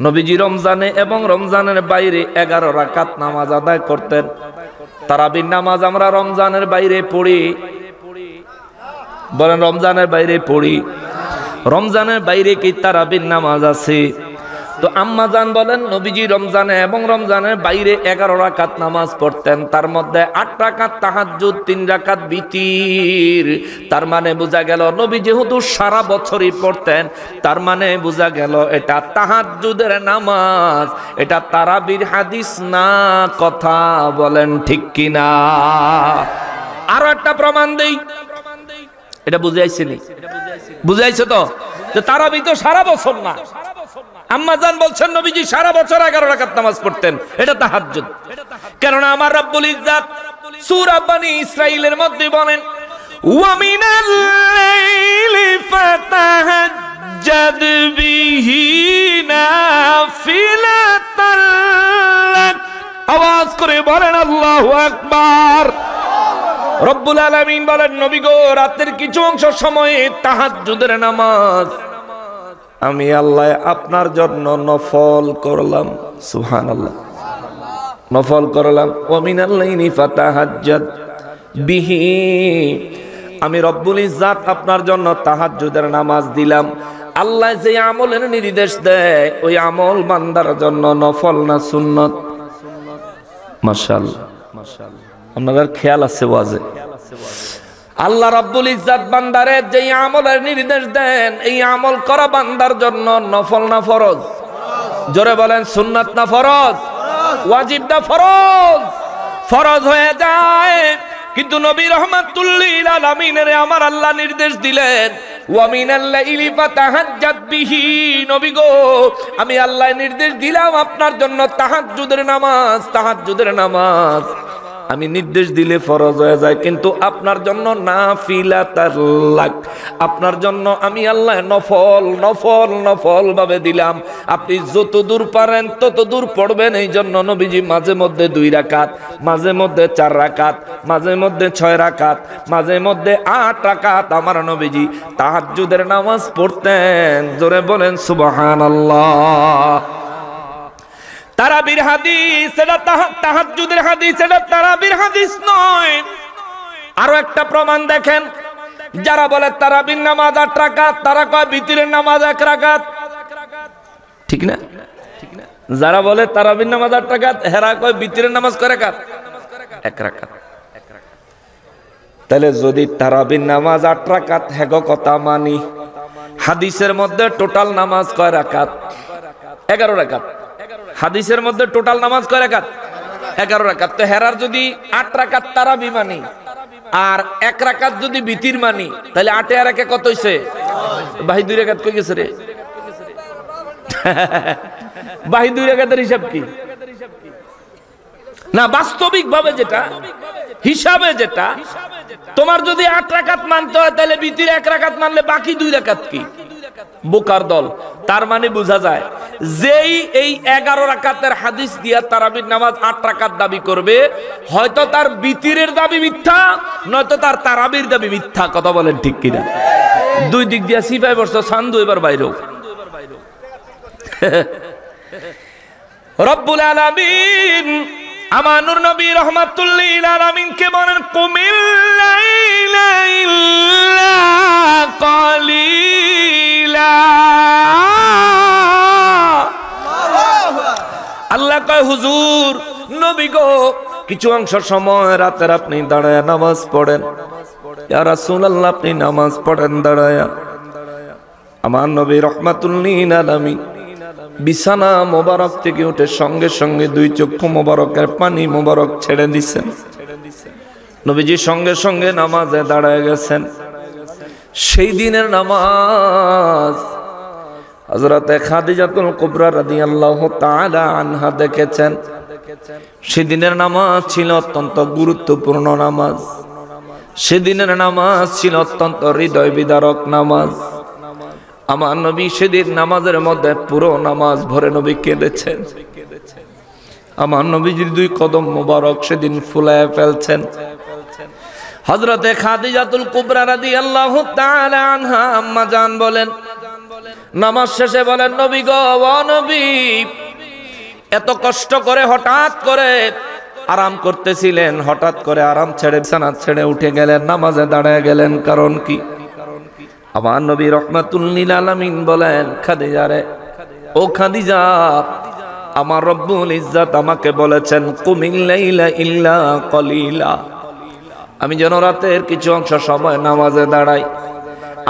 নবীজি রমজানে এবং রমজানের বাইরে 11 রাকাত নামাজ আদায় করতেন। তারাবির নামাজ আমরা রমজানের বাইরে পড়ি, বলেন রমজানের বাইরে পড়ি। রমজানের বাইরে কি তারাবির নামাজ আছে? তো আম্মা জান বলেন নবীজি রমজানে এবং রমজানের বাইরে 11 রাকাত নামাজ পড়তেন। তার মধ্যে 8 রাকাত তাহাজ্জুদ, 3 রাকাত বিতির। তার মানে বোঝা গেল নবী যেহেতু সারা বছরই পড়তেন, তার মানে বোঝা গেল এটা তাহাজ্জুদের নামাজ, এটা তারাবির হাদিস না। কথা বলেন ঠিক কিনা? আরো একটা প্রমাণ দেই, এটা বুঝাইছে নি? বুঝাইছে তো যে তারাবি তো সারা বছর না। আম্মা জান বলছেন নবীজি সারা বছর 11 রাকাত নামাজ পড়তেন, এটা তাহাজ্জুদ। কেননা আমার রব্বুল ইজ্জত সূরা বনী ইসরাঈলের মধ্যে বলেন ওয়া মিনাল লাইলি ফাতাহাজ্জাদ বিহি নাফিলাতাল লাক। আওয়াজ করে বলেন আল্লাহু আকবার। রব্বুল আলামিন বলেন নবী গো, রাতের কিছু অংশ সময়ে তাহাজ্জুদের নামাজ আমি আল্লাহ আপনার জন্য নফল করলাম। সুবহানাল্লাহ। নফল করলাম। ওয়া মিনাল লাইলি ফাতাহাজ্জাদ বিহি, আমি রব্বুল ইজ্জত আপনার জন্য তাহাজ্জুদের নামাজ দিলাম। আল্লাহ যে আমলের নির্দেশ দেয় ওই আমল বান্দার জন্য নফল না সুন্নত? মাশাআল্লাহ, আপনাদের খেয়াল আছে ওয়াজে? আল্লাহ রাব্বুল ইজ্জত বান্দারে যে আমলের নির্দেশ দেন এই আমল করা বান্দার জন্য নফল না ফরজ? জোরে বলেন সুন্নাত না ফরজ? ওয়াজিব না ফরজ? ফরজ হয়ে যায়। কিন্তু নবী রাহমাতুল লিল আলামিনের আমার আল্লাহ নির্দেশ দিলেন ওয়া মিনাল লাইলি ফাতাহাজ্জাদ বিহি। নবী গো, আমি আল্লাহ নির্দেশ দিলাম আপনার জন্য তাহাজ্জুদের নামাজ। তাহাজ্জুদের নামাজ আমি নির্দেশ দিলে ফরজ হয়ে যায়, কিন্তু আপনার জন্য নাফিলাতাল্লাক, আপনার জন্য আমি আল্লাহ নফল নফল নফল ভাবে দিলাম। আপনি যত দূর পারেন তত দূর পড়বেন। এই জন্য নবীজি মাঝে মধ্যে 2 রাকাত, মাঝে মধ্যে 4 রাকাত, মাঝে মধ্যে 6 রাকাত, মাঝে মধ্যে 8 রাকাত আমার নবীজি তাহাজ্জুদের নামাজ পড়তেন। জোরে বলেন সুবহানাল্লাহ। তারাবির হাদিস, এটা তাহাজ্জুদের হাদিস, এটা তারাবির হাদিস নয়। আরো একটা প্রমাণ দেখেন, যারা বলে তারাবির নামাজ 8 রাকাত, তারা কয় বিতিরের নামাজ 1 রাকাত, ঠিক না? যারা বলে তারাবির নামাজ 8 রাকাত, হেরা কয় বিতিরের নামাজ কয় রাকাত? 1 রাকাত। তাহলে যদি তারাবির নামাজ 8 রাকাত হেগ কথা মানি, হাদিসের মধ্যে টোটাল নামাজ কয় রাকাত? 11 রাকাত। হাদিসের মধ্যে টোটাল নামাজ কয় রাকাত? 11 রাকাত। তো হেরার যদি 8 রাকাত তারাবি মানি আর 1 রাকাত যদি বিতির মানি, তাহলে 8 আর 1 কত হইছে? ভাই 2 রাকাত কই গেছে রে? ভাই 2 রাকাতের হিসাব কি? না, বাস্তবিক ভাবে যেটা হিসাবে যেটা, তোমার যদি 8 রাকাত মানতে হয় তাহলে বিতির 1 রাকাত মানলে বাকি 2 রাকাত কি? বোকার দল। তার মানে বোঝা যায় যেই এই 11 রাকাতের হাদিস দিয়া তারাবির নামাজ 8 রাকাত দাবি করবে, হয়তো তার বিতিরের দাবি মিথ্যা, নয়তো তার তারাবির দাবি মিথ্যা। কথা বলেন ঠিক কিনা? 2 দিক দিয়া সিপাই বর্ষ সান্দু এবার বাইরেও। রব্বুল আলামিন আমার নূর নবী রাহমাতুল লিল আলামিন কে বলেন, কুমিল লাইলা ইল্লা কালিলা। আল্লাহ কয়, হুজুর নবী গো, কিছু অংশ সময় রাতের আপনি দাঁড়ায় নামাজ পড়েন। ইয়া রাসূলুল্লাহ, আপনি নামাজ পড়েন দাঁড়ায়। আমার নবী রাহমাতুল লিল আলামিন বিছানা মোবারক থেকে উঠে সঙ্গে সঙ্গে 2 চক্ষু মোবারকের পানি মোবারক ছেড়ে দিছেন। নবীজি সঙ্গে সঙ্গে নামাজে দাঁড়ায় গেছেন। সেই দিনের নামাজ হযরতে খাদিজাতুল কুবরা রাদিয়াল্লাহু তাআলা আনহা দেখেছেন। সেদিনের নামাজ ছিল অত্যন্ত গুরুত্বপূর্ণ নামাজ। সেদিনের নামাজ ছিল অত্যন্ত হৃদয় বিদারক নামাজ। আমার নবী সেদিন নামাজের মধ্যে পুরো নামাজ ভরে নবী কেঁদেছেন। আমার নবীজির 2 কদম মোবারক সেদিন ফুলায় ফেলছেন। হযরতে খাদিজাতুল কুবরা রাদিয়াল্লাহু তাআলা আনহা আম্মা জান বলেন, নামাজ শেষে বলেন, নবী গো, ও নবী, এত কষ্ট করে হঠাৎ করে আরাম করতেছিলেন, হঠাৎ করে আরাম ছেড়ে বিছানা ছেড়ে উঠে গেলেন, নামাজে দাঁড়ায় গেলেন, কারণ কি? আমার নবী রাহমাতুল লিল আলামিন বলেন, খাদিজা রে, ও খাদিজা, আমার রব্বুল ইজ্জত আমাকে বলেছেন, কুমিল লাইলা ইল্লা কলিলা, আমি যেন রাতের কিছু অংশ সময় নামাজে দাঁড়াই।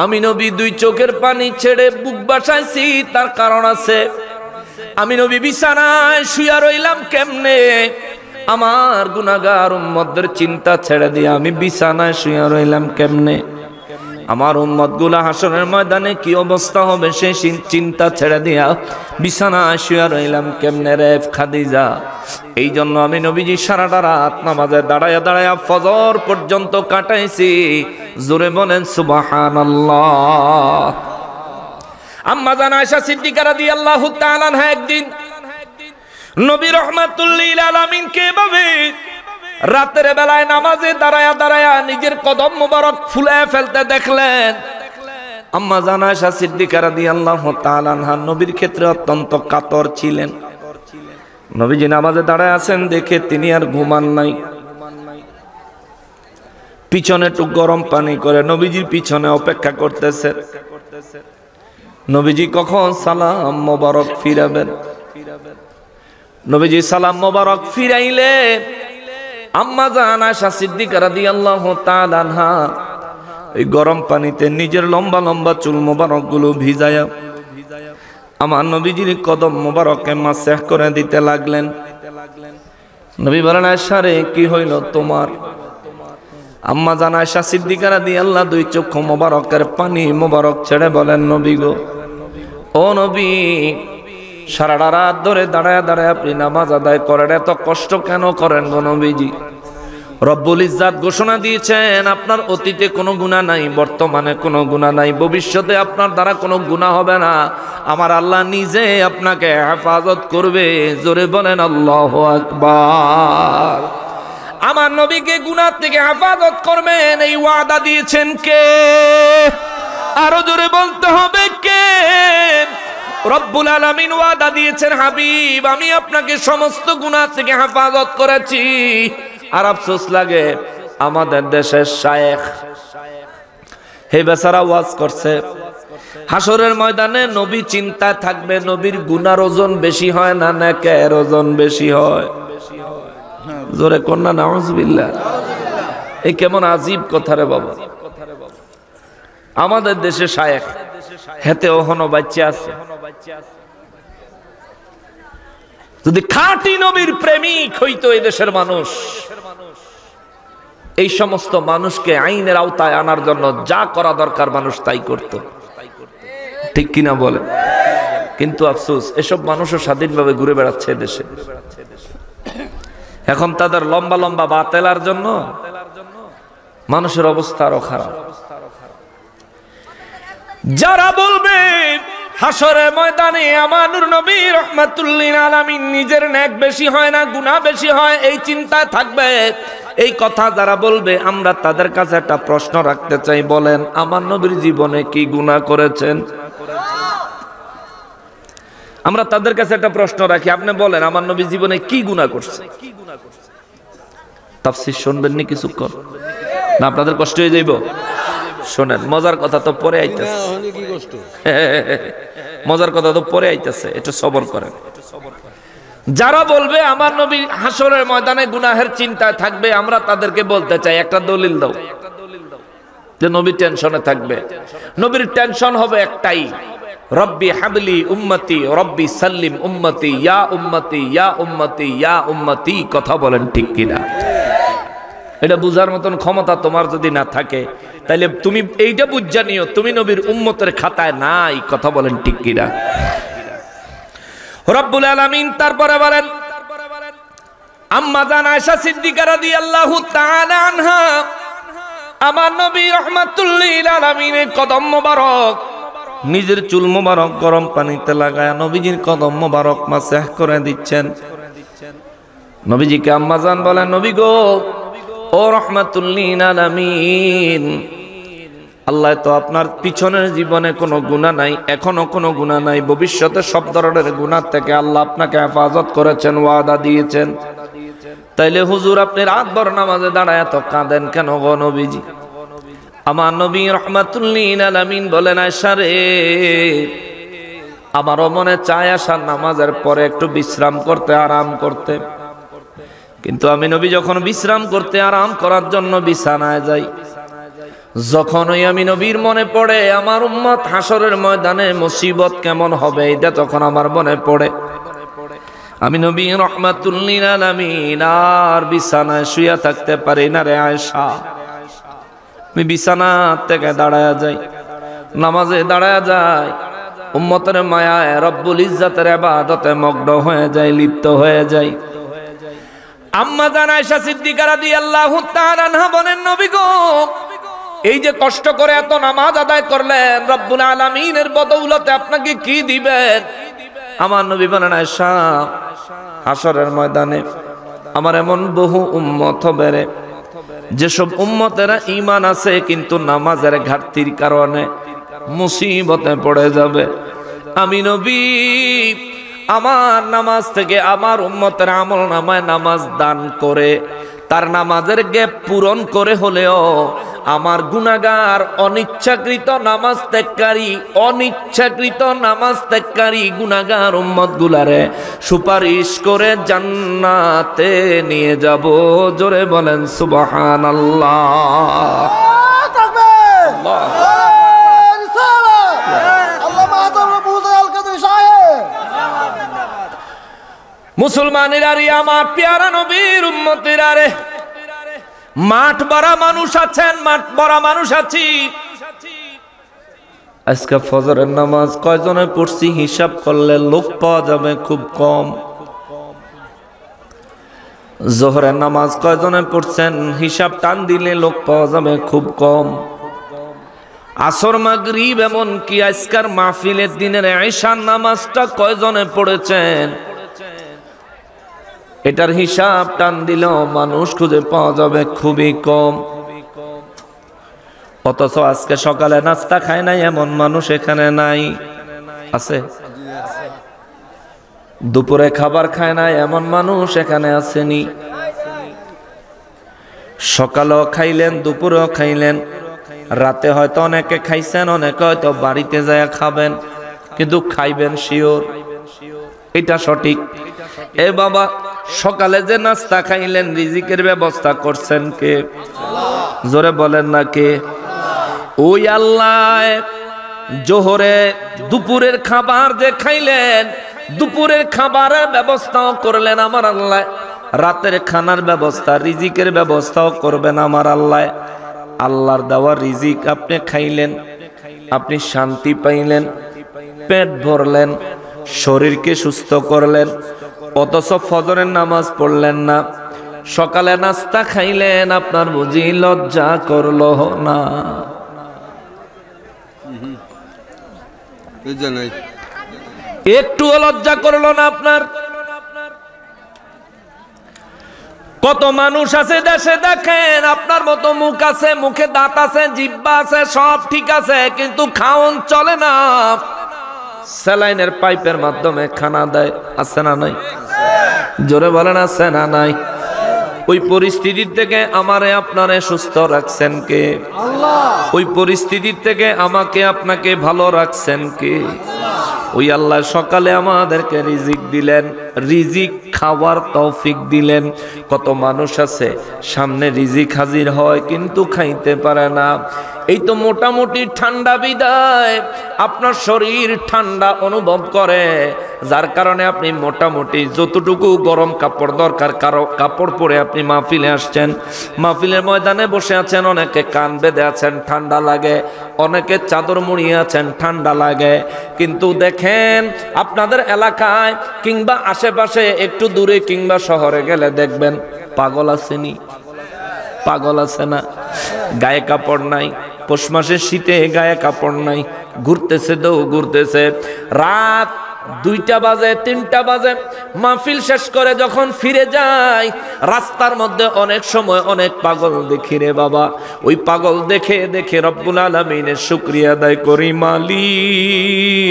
আমি নবী 2 চোখের পানি ছেড়ে বুক বাসাইছি, তার কারণ আছে। আমি নবী বিছানায় শুয়া রইলাম কেমনে? আমার গুনাহগার উম্মতদের চিন্তা ছেড়ে দিয়ে আমি বিছানায় শুয়া রইলাম কেমনে? আমার উম্মতগুলা হাসরের ময়দানে কি অবস্থা হবে সেই চিন্তা ছেড়ে দিয়া বিছানায় শুয়া রইলাম কেমনে রে খাদিজা? এই জন্য আমি নবীজি সারাটা রাত নামাজে দাঁড়ায়া দাঁড়ায়া ফজর পর্যন্ত কাটাইছি। জোরে বলেন সুবহানাল্লাহ। আম্মা জান আয়েশা সিদ্দিকা রাদিয়াল্লাহু তাআলা আনহা একদিন নবী রাহমাতুল লিল আলামিন কে ভাবে রাতের বেলায় নামাজে দাঁড়ায়া দাঁড়ায়া নিজের কদম মোবারক ফুলায় ফেলতে দেখলেন। আম্মা জান আয়েশা সিদ্দিকা রাদিয়াল্লাহু তাআলা আনহা নবীর ক্ষেত্রে অত্যন্ত কাতর ছিলেন। নবীজি নামাজে দাঁড়ায় আছেন দেখে তিনি আর ঘুমান নাই। পিছনে একটু গরম পানি করে নবীজির পিছনে অপেক্ষা করতেছে। নবীজি কখন সালাম মোবারক ফিরাবেন? নবীজি সালাম মোবারক ফিরাইলে আম্মা জান আয়েশা সিদ্দিকা রাদিয়াল্লাহু তাআলা আনহা এই গরম পানিতে নিজের লম্বা লম্বা চুল মোবারক গুলো ভিজায়া আমার নবীজির কদম মোবারকে মাসহ করে দিতে লাগলেন। নবী বলেন, আয়েশা রে, কি হইল তোমার? আম্মা জান আয়েশা সিদ্দিকা রাদিয়াল্লাহু 2 চক্ষু মোবারকের পানি মোবারক ছেড়ে বলেন, নবী গো, ও নবী, সারাটা রাত ধরে দাঁড়ায় দাঁড়ায় আপনি নামাজ আদায় করেন, এত কষ্ট কেন করেন গো নবীজি? রব্বুল ইজ্জাত ঘোষণা দিয়েছেন আপনার অতীতে কোনো গুনাহ নাই, বর্তমানে কোনো গুনাহ নাই, ভবিষ্যতে আপনার দ্বারা কোনো গুনাহ হবে না। আমার আল্লাহ নিজে আপনাকে হেফাজত করবে। জোরে বলেন আল্লাহু আকবার। আমার নবীকে গুনাহ থেকে হেফাজত করবেন এই ওয়াদা দিয়েছেন কে? আরো জোরে বলতে হবে কে? রব্বুল আলামিন ওয়াদা দিয়েছেন, হাবিব আমি আপনাকে সমস্ত গুনাহ থেকে হেফাজত করেছি। আর আফসোস লাগে আমাদের দেশের শায়েখ হে বেচারা ওয়াজ করছে, হাসরের ময়দানে নবী চিন্তায় থাকবে নবীর গুনার ওজন বেশি হয় না নেকের ওজন বেশি হয়? জোরে কন্যা নাউজুবিল্লাহ। এই কেমন আজীব কথা রে বাবা। আমাদের দেশে শায়েখ হেতে ওহনো বাচ্চা আছে। যদি খাঁটি নবীর প্রেমিক হইতো এই দেশের মানুষ, এই সমস্ত মানুষকে আইনের আওতায় আনার জন্য যা করা দরকার মানুষ তাই করত, ঠিক কিনা বলে? কিন্তু আফসোস এসব মানুষও স্বাধীনভাবে ঘুরে বেড়াচ্ছে দেশে। এখন তাদের লম্বা লম্বা বাতেলার জন্য মানুষের অবস্থা আরো খারাপ। যারা বলবে হাসরের ময়দানে আমার নূর নবী রাহমাতুল্লিল আলামিন নিজের নেক বেশি হয় না গুনাহ বেশি হয়, এই চিন্তায় থাকবে, এই কথা যারা বলবে আমরা তাদের কাছে একটা প্রশ্ন রাখতে চাই, বলেন আমার নবীর জীবনে কি গুনাহ করেছেন? আমরা তাদের কাছে একটা প্রশ্ন রাখি, আপনি বলেন আমার নবী জীবনে কি গুনাহ করছে? তাফসীর শুনবেন নি কিছুক্ষণ? না আপনাদের কষ্ট হয়ে যাইব? শোনেন, মজার কথা তো পরে আইতেছে, মজার কথা তো পরে আইতেছে, একটু সবর করেন। যারা বলবে আমার নবী হাসরের ময়দানে গুনাহের চিন্তায় থাকবে, আমরা তাদেরকে বলতে চাই একটা দলিল দাও যে নবী টেনশনে থাকবে। নবীর টেনশন হবে একটাই, রব্বি হাবলি উম্মতি রব্বি সাল্লিম উম্মতি ইয়া উম্মতি ইয়া উম্মতি ইয়া উম্মতি। কথা বলেন ঠিক কিনা? এটা বুঝার মতন ক্ষমতা তোমার যদি না থাকে তাহলে তুমি এইটা বুঝা নিও তুমি নবীর উম্মতের খাতায় নাই। কথা বলেন ঠিক কিনা? রব্বুল আলামিন তারপরে বলেন, আম্মা জান আয়েশা সিদ্দিকা রাদিয়াল্লাহু তাআলা আনহা আমার নবী রাহমাতুল্লিল আলামিনের কদম মোবারক, নিজের চুল মোবারক গরম পানিতে লাগায় নবীজির কদম মোবারক মাসহ করে দিচ্ছেন। নবীজিকে আম্মা জান বলেন, নবী গো ও রাহমাতুল্লিল আলামিন, আল্লাহ তো আপনার পিছনের জীবনে কোনো গুনাহ নাই, এখনো কোনো গুনাহ নাই, ভবিষ্যতে সব ধরনের গুনাহ থেকে আল্লাহ আপনাকে হেফাজত করেছেন, ওয়াদা দিয়েছেন। তাইলে হুজুর আপনি রাতভর নামাজে দাঁড়ায় এত কাঁদেন কেন গো নবীজি? আমার নবী রাহমাতুল্লিল আলামিন বলেন, আয়েশা রে আমারও মনে চায় আসার নামাজের পরে একটু বিশ্রাম করতে, আরাম করতে, কিন্তু আমি নবী যখন বিশ্রাম করতে আরাম করার জন্য বিছানায় যাই, যখনই আমি নবীর মনে পড়ে আমার উম্মত হাসরের ময়দানে মুসিবত কেমন হবে এটা যখন আমার মনে পড়ে, আমি নবী রাহমাতুল্লিল আলামিন আর বিছানায় শুয়ে থাকতে পারি না রে আয়েশা। আমি বিছানা থেকে দাঁড়ায়া যাই, নামাজে দাঁড়ায়া যাই, উম্মতের মায়ায় রব্বুল ইজ্জাতের ইবাদতে মগ্ন হয়ে যায়, লিপ্ত হয়ে যায়। আম্মা জান আয়েশা সিদ্দিকা রাদিয়াল্লাহু তাআলা আনহা বলেন, নবী গো এই যে কষ্ট করে এত নামাজ আদায় করলেন, রব্বুল আলামিনের বদৌলতে আপনাকে কি দিবেন? আমার নবী বলেন, আয়েশা হাসরের ময়দানে আমার এমন বহু উম্মত হবে রে, যেসব উম্মতেরা ঈমান আছে কিন্তু নামাজের ঘাটতির কারণে মুসিবতে পড়ে যাবে। আমি নবী আমার নামাজ থেকে আমার উম্মতের আমল নামায় নামাজ দান করে তার নামাজের গ্যাপ পূরণ করে হলেও আমার গুনাহগার অনিচ্ছাকৃত নামাজ ত্যাগকারী গুনাহগার উম্মত গুলারে সুপারিশ করে জান্নাতে নিয়ে যাব। জোরে বলেন সুবহানাল্লাহ। মুসলমানেরা রে, আমার পেয়ারা নবীর উম্মতেরা রে, মাঠ ভরা মানুষ আছেন, মাঠ ভরা মানুষ আছি। আজকে ফজরের নামাজ কয়জনে পড়ছি হিসাব করলে লোক পাওয়া যাবে খুব কম।
জোহরের নামাজ কয়জনে পড়ছেন? হিসাব টান দিলে লোক পাওয়া যাবে খুব কম। আসর মাগরিব এমন কি আজকার মাহফিলের দিনের ঈশার নামাজটা কয়জনে পড়েছেন? এটার হিসাব টান দিলেও মানুষ খুঁজে পাওয়া যাবে খুবই কম। অথচ আজকে সকালে নাস্তা খায় নাই এমন মানুষ এখানে নাই, আছে? দুপুরে খাবার খায় নাই এমন মানুষ এখানে আসেনি? সকালেও খাইলেন, দুপুরেও খাইলেন, রাতে হয়তো অনেকে খাইছেন, অনেকে হয়তো বাড়িতে যায় খাবেন, কিন্তু খাইবেন শিওর, এটা সঠিক। এ বাবা, সকালে যে নাস্তা খাইলেন রিজিকের ব্যবস্থা করছেন কে? জোরে বলেন না কে? ওই আল্লাহ। জোহরে দুপুরের খাবার যে খাইলেন, দুপুরের খাবারের ব্যবস্থাও করলেন আমার আল্লাহ, রাতের খানার ব্যবস্থা, রিজিকের ব্যবস্থাও করবেন আমার আল্লাহ। আল্লাহর দেওয়া রিজিক আপনি খাইলেন, আপনি শান্তি পাইলেন, পেট ভরলেন, শরীরকে সুস্থ করলেন, অথচ ফজরের নামাজ পড়লেন না। সকালে নাস্তা খাইলেন, আপনার বুঝি লজ্জা করলো না? একটু লজ্জা করলো না আপনার? কত মানুষ আছে দেশে, দেখেন আপনার মতো মুখ আছে, মুখে দাঁত আছে, জিহ্বা আছে, সব ঠিক আছে, কিন্তু খাওন চলে না। স্যালাইনের পাইপের মাধ্যমে খানা দেয়, আছে না নাই? জোরে বলেন আছে না নাই? ওই পরিস্থিতির থেকে আমারে আপনারে সুস্থ রাখছেন কে? আল্লাহ। ওই পরিস্থিতির থেকে আমাকে আপনাকে ভালো রাখছেন কে? ওই আল্লাহ সকালে আমাদেরকে রিজিক দিলেন, রিজিক খাওয়ার তৌফিক দিলেন। কত মানুষ আছে সামনে রিজিক হাজির হয় কিন্তু খাইতে পারে না। এই তো মোটামুটি ঠান্ডা বিদায় আপনার শরীর ঠান্ডা অনুভব করে, যার কারণে আপনি মোটামুটি যতটুকু গরম কাপড় দরকার কাপড় পরে আপনি মাহফিলে আসছেন, মাহফিলের ময়দানে বসে আছেন, অনেকে কান বেঁধে আছেন ঠান্ডা লাগে, অনেকে চাদর মুড়িয়ে আছেন ঠান্ডা লাগে। কিন্তু দেখেন আপনাদের এলাকায় কিংবা আশেপাশে একটু দূরে কিংবা শহরে গেলে দেখবেন পাগল আসেনি? পাগল আছে না? গায়ে কাপড় নাই, পৌষ মাসের শীতে গায়ে কাপড় নাই, ঘুরতেছে ঘুরতেছে। রাত 2টা বাজে 3টা বাজে মাহফিল শেষ করে যখন ফিরে যায়, রাস্তার মধ্যে অনেক সময় অনেক পাগল দেখি রে বাবা। ওই পাগল দেখে দেখে রব্বুল আলামিনের শুকরিয়া আদায় করি, মালিক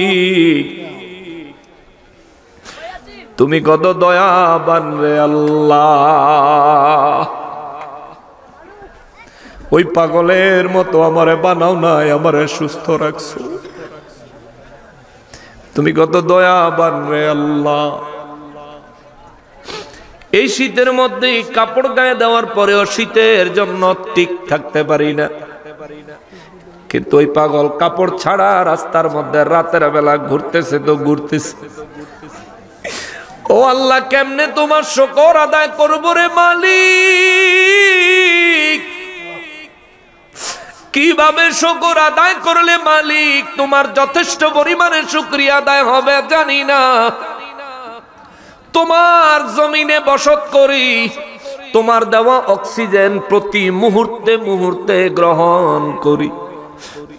তুমি কত দয়াবান রে আল্লাহ। ওই পাগলের মতো আমারে বানাও নাই, আমারে সুস্থ রাখছো, তুমি কত দয়াবান রে আল্লাহ। এই শীতের মধ্যে কাপড় গায়ে দেওয়ার পরেও শীতের জন্য ঠিক থাকতে পারি না, কিন্তু ওই পাগল কাপড় ছাড়া রাস্তার মধ্যে রাতের বেলা ঘুরতেছে তো ঘুরতেছে। ও আল্লাহ, কেমনে তোমার শুকর আদায় করবো রে মালিক? কিভাবে শুকর আদায় করলে মালিক তোমার যথেষ্ট পরিমাণে শুকরিয়া আদায় হবে জানি না। তোমার জমিনে বসত করি, তোমার দেওয়া অক্সিজেন প্রতি মুহূর্তে মুহূর্তে গ্রহণ করি,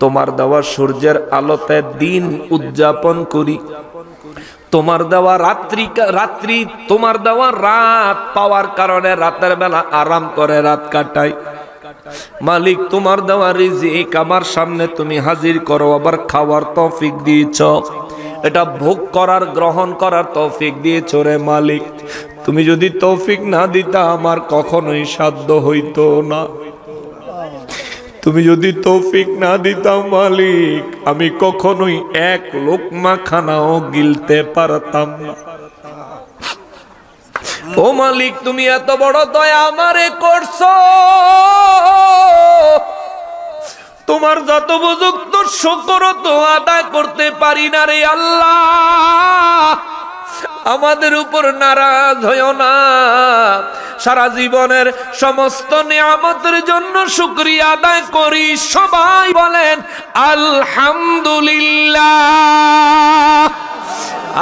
তোমার দেওয়া সূর্যের আলোতে দিন উদযাপন করি, তোমার দেওয়া রাত্রি তোমার দেওয়া রাত পাওয়ার কারণে রাতের বেলা আরাম করে রাত কাটাই। মালিক তোমার দেওয়া রিজিক আমার সামনে তুমি হাজির করো, আবার খাওয়ার তৌফিক দিয়েছ, এটা ভোগ করার গ্রহণ করার তৌফিক দিয়েছ রে মালিক। তুমি যদি তৌফিক না দিতা আমার কখনোই সাধ্য হইতো না। তুমি যদি তৌফিক না দিতাম মালিক, আমি কখনোই এক লোকমা খানাও গিলতে পারতাম না। ও মালিক, তুমি এত বড় দয়া আমারে করছো, তোমার যত উপযুক্ত শুকর তো আদায় করতে পারি না রে আল্লাহ। আমাদের উপর নারাজ হইও না, সারা জীবনের সমস্ত নিয়ামতের জন্য শুকরিয়া আদায় করি। সবাই বলেন আলহামদুলিল্লাহ।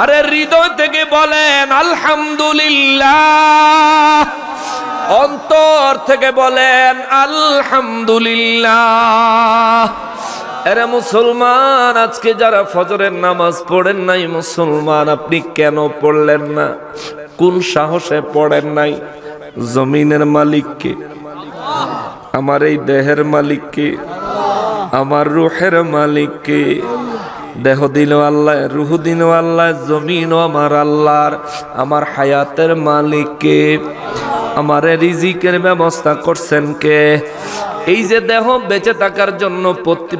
আরে হৃদয় থেকে বলেন আলহামদুলিল্লাহ।
অন্তর থেকে বলেন আলহামদুলিল্লাহ। এরে মুসলমান, আজকে যারা ফজরের নামাজ পড়েন নাই, মুসলমান আপনি কেন পড়লেন না? কোন সাহসে পড়েন নাই? জমিনের মালিককে, আমার এই দেহের মালিককে, আমার রুহের মালিককে। দেহ দিল আল্লাহ, রুহ দিল আল্লাহ, জমিনও আমার আল্লাহর। আমার হায়াতের মালিককে, আমার রিজিকের ব্যবস্থা করছেন কে? এই যে দেহ বেঁচে থাকার জন্য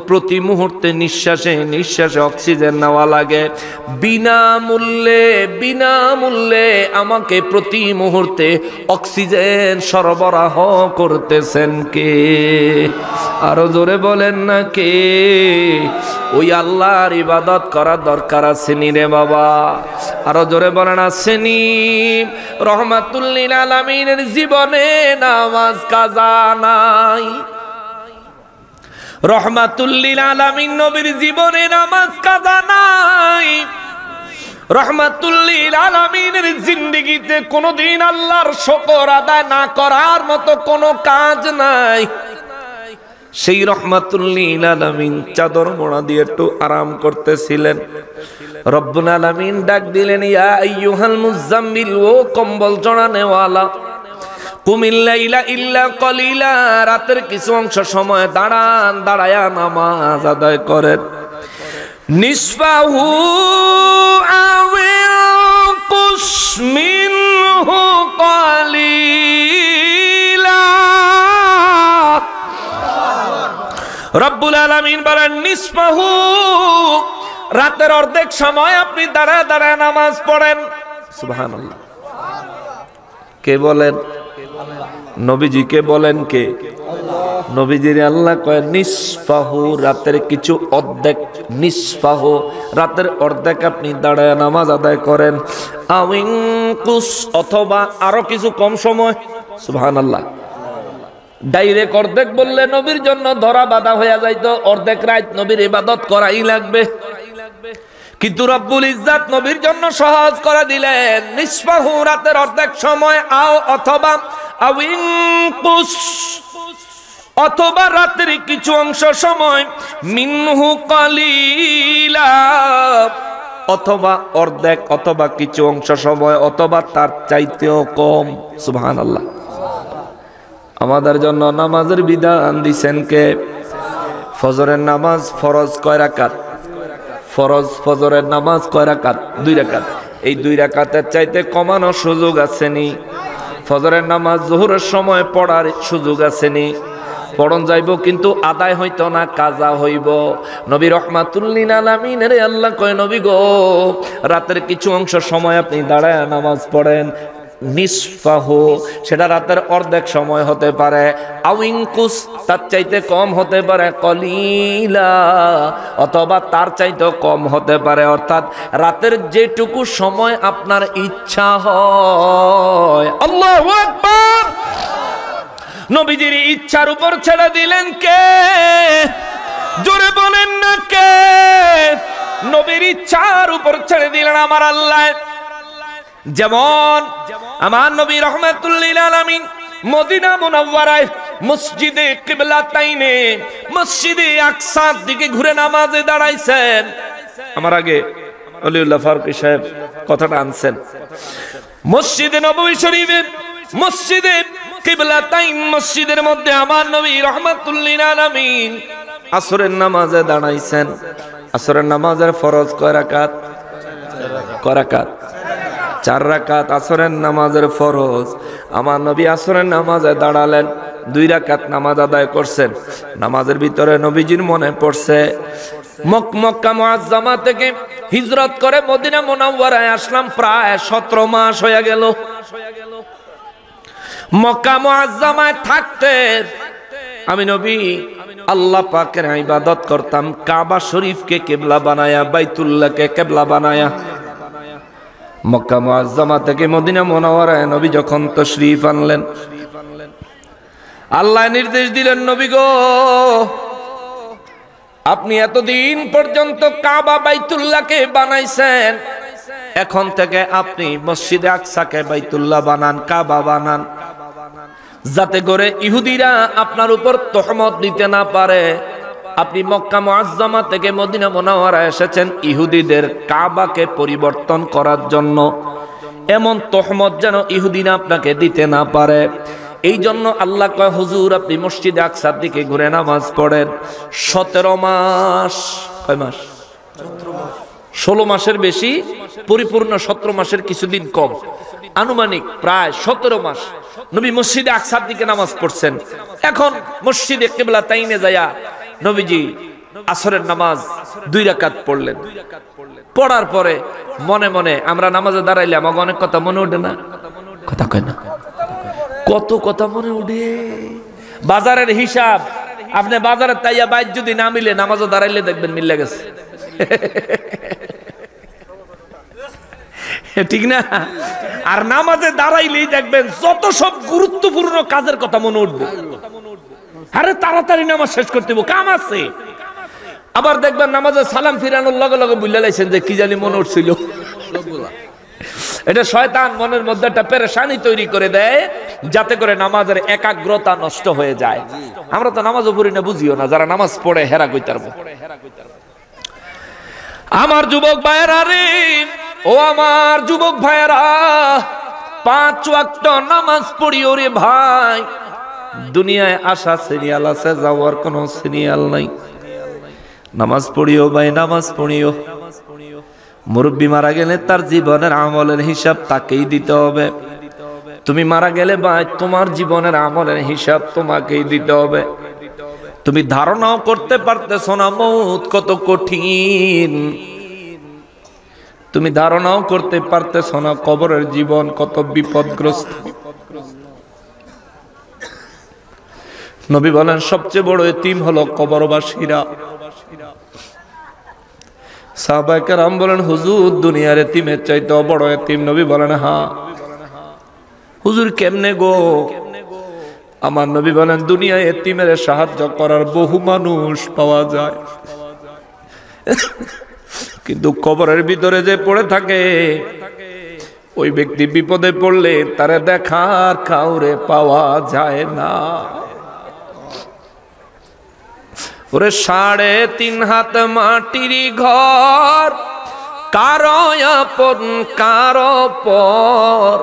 প্রতি মুহূর্তে নিঃশ্বাসে নিঃশ্বাসে অক্সিজেন নেওয়া লাগে, বিনামূল্যে আমাকে প্রতি মুহূর্তে অক্সিজেন সরবরাহ করতেছেন কে? আরো জোরে বলেন না কে? ওই আল্লাহর ইবাদত করা দরকার আসেনি রে বাবা? আরো জোরে বলেন আসেনি? রহমাতুল লিল আলামিনের জীবনে নামাজ কাজা নাই। রহমাতুল লিল আলামিন নবীর জীবনে নামাজ কাজা নাই। রহমাতুল লিল আলামিনের জিন্দেগিতে কোনোদিন আল্লাহর শুকর আদায় না করার মতো কোনো কাজ নাই। সেই রহমাতুল লিল আলামিন চাদর মোড়া দিয়ে একটু আরাম করতেছিলেন। রব্বুল আলামিন ডাক দিলেন, ইয়া আইয়ুহাল মুজাম্মিল, ও কম্বল জড়ানেওয়ালা, কুমিল লাইলা ইল্লা কলিলা, রাতের কিছু অংশ সময় দাঁড়ায়া নামাজ আদায় করেন। নিসফাহু আও ইনকুস মিনহু কলিলা। রব্বুল আলামিন বলেন নিসফাহু, রাতের অর্ধেক সময় আপনি দাঁড়ায় নামাজ পড়েন। সুবহানাল্লাহ। কে বলেন? নবীজি কে বলেন? কে? নবীজির আল্লাহ কয় নিসফাহু, রাতের কিছু অর্ধেক। নিসফাহু, রাতের অর্ধেক আপনি দাঁড়ায় নামাজ আদায় করেন। আউইনকুস, অথবা আরো কিছু কম সময়। সুবহানাল্লাহ। ডাইরেক্ট অর্ধেক বললে নবীর জন্য ধরা বাঁধা হয়ে যাইতো। অর্ধেক রাত নবীর ইবাদত করাই লাগবে, কিন্তু রব্বুল ইজ্জাত নবীর জন্য সহজ করে দিলেন। নিসফাহু, রাতের অর্ধেক সময়। আও, অথবা আউইনকুস, অথবা রাতের কিছু অংশ সময়। মিনহু কলিলা, অথবা অর্ধেক, অথবা কিছু অংশ সময়, অথবা তার চাইতেও কম। সুবহানাল্লাহ। আমাদের জন্য নামাজের বিধান দিছেন কে? ফজরের নামাজ ফরজ কয় রাকাত? ফরজ ফজরের নামাজ কয় রাকাত? 2 রাকাত। এই 2 রাকাতের চাইতে কমানোর সুযোগ আসেনি? ফজরের নামাজ যোহরের সময় পড়ার সুযোগ আসেনি? পড়ন যাইব, কিন্তু আদায় হইতো না, কাজা হইব। নবী রহমাতুল লিল আলামিনের আল্লাহ কয়, নবী গো, রাতের কিছু অংশ সময় আপনি দাঁড়ায় নামাজ পড়েন। নিসফাহু, সেটা রাতের অর্ধেক সময় হতে পারে। আউইনকুস, তার চাইতে কম হতে পারে। কলিলা, অথবা তার চাইতে কম হতে পারে। অর্থাৎ রাতের যেটুকু সময় আপনার ইচ্ছা হয়। আল্লাহু আকবার। নবীজির ইচ্ছার উপর ছেড়ে দিলেন কে? জোরে বলেন না কে? নবীর ইচ্ছার উপর ছেড়ে দিলেন আমার আল্লাহ। যেমন আমার নবী রহমাতুল লিল আলামিন মদিনা মুনাওয়ারায় মসজিদে কিবলাতাইনে, মসজিদে আকসার দিকে ঘুরে নামাজে দাঁড়াইছেন। আমার আগে ওলিউল্লাহ ফারুকী সাহেব কথাটা আনছেন। মসজিদে নববী শরীফে, মসজিদে কিবলাতাইন, মসজিদের মধ্যে আমার নবী রহমাতুল লিল আলামিন আসরের নামাজে দাঁড়াইছেন। আসরের নামাজের ফরজ কয় রাকাত? কয় রাকাত? 4 রাকাত আসরের নামাজের ফরজ। আমার নবী আসরের নামাজে দাঁড়ালেন, 2 রাকাত নামাজ আদায় করছেন। নামাজের ভিতরে নবীজির মনে পড়ছে, মক্কা মুআজ্জামা থেকে হিজরত করে মদিনা মুনাওয়ারায় আসলাম, প্রায় 17 মাস হয়ে গেল। মক্কা মুআজ্জামায় থাকতে আমি নবী আল্লাহ পাকের ইবাদত করতাম, কাবা শরীফকে কিবলা বানায়া, বাইতুল্লাহকে কিবলা বানায়া। মক্কা মুআজ্জামা থেকে মদিনা মুনাওয়ারায় নবী যখন তাশরীফ আনলেন, আল্লাহ নির্দেশ দিলেন, নবী গো, আপনি এতদিন পর্যন্ত কাবা বাইতুল্লাহকে বানাইছেন, এখন থেকে আপনি মসজিদে আকসাকে বাইতুল্লাহ বানান, কাবা বানান। যাতে করে ইহুদিরা আপনার উপর তহমত দিতে না পারে। আপনি মক্কা মুআজ্জামা থেকে মদিনা মুনাওয়ারা এসেছেন ইহুদিদের কাবাকে পরিবর্তন করার জন্য, এমন তহমত যেন ইহুদিরা আপনাকে দিতে না পারে। এই জন্য আল্লাহ কয়, হুজুর আপনি মসজিদে আকসার দিকে ঘুরে নামাজ পড়েন। 17 মাস, কয় মাস? 16 মাসের বেশি, পরিপূর্ণ 17 মাসের কিছুদিন কম, আনুমানিক প্রায় 17 মাস নবী মসজিদে আকসার দিকে নামাজ পড়ছেন। এখন মসজিদে কিবলাতাইনে যায়া নবীজি আসরের নামাজ 2 রাকাত পড়লেন। পড়ার পরে মনে মনে আমরা নামাজে দাঁড়াইলে আমাকে অনেক কথা মনে ওঠে না? কথা কয় না? কত কথা মনে ওঠে। বাজারের হিসাব আপনি বাজারের তাইয়া বাইর যদি না মিলে নামাজে দাঁড়াইলে দেখবেন মিলে গেছে। ঠিক না? আর নামাজে দাঁড়াইলেই দেখবেন যত সব গুরুত্বপূর্ণ কাজের কথা মনে উঠবে। আরে তাড়াতাড়ি নামাজ শেষ করতে হবে, কাম আছে। আবার দেখবেন নামাজে সালাম ফিরানোর লগে লগে বুঝলে লাইছেন যে কি জানি মনে উঠছিল। এটা শয়তান মনের মধ্যে একটা পেরেশানি তৈরি করে দেয়, যাতে করে নামাজের একাগ্রতা নষ্ট হয়ে যায়। আমরা তো নামাজও পড়ি না, বুঝিও না। যারা নামাজ পড়ে হেরা কইতে পারবো। আমার যুবক ভাইয়েরা রে, ও আমার যুবক ভাইয়েরা, 5 ওয়াক্ত নামাজ পড়িও রে ভাই। দুনিয়ায় আসা সিরিয়াল আছে, যাওয়ার কোনো সিরিয়াল নাই। নামাজ পড়িও ভাই, নামাজ পড়িও। মুরব্বী মারা গেলে তার জীবনের আমলের হিসাব তাকেই দিতে হবে। তুমি মারা গেলে ভাই তোমার জীবনের আমলের হিসাব তোমাকেই দিতে হবে। তুমি ধারণাও করতে পারতেছ না মউত কত কঠিন। তুমি ধারণাও করতে পারতেছ না কবরের জীবন কত বিপদগ্রস্ত। নবী বলেন সবচেয়ে বড় এতিম হলো কবরবাসীরা। সাহাবায়ে কেরাম বলেন, হুজুর দুনিয়ার এতিমের চাইতে বড় এতিম? নবী বলেন, হ্যাঁ। হুজুর কেমনে গো? আমার নবী বলেন, দুনিয়ায় এতিমের সাহায্য করার বহু মানুষ পাওয়া যায়, কিন্তু কবরের ভিতরে যে পড়ে থাকে ওই ব্যক্তি বিপদে পড়লে তারে দেখার কাউরে পাওয়া যায় না। ওরে 3.5 হাত মাটির ঘর, কারো আপন কারো পর,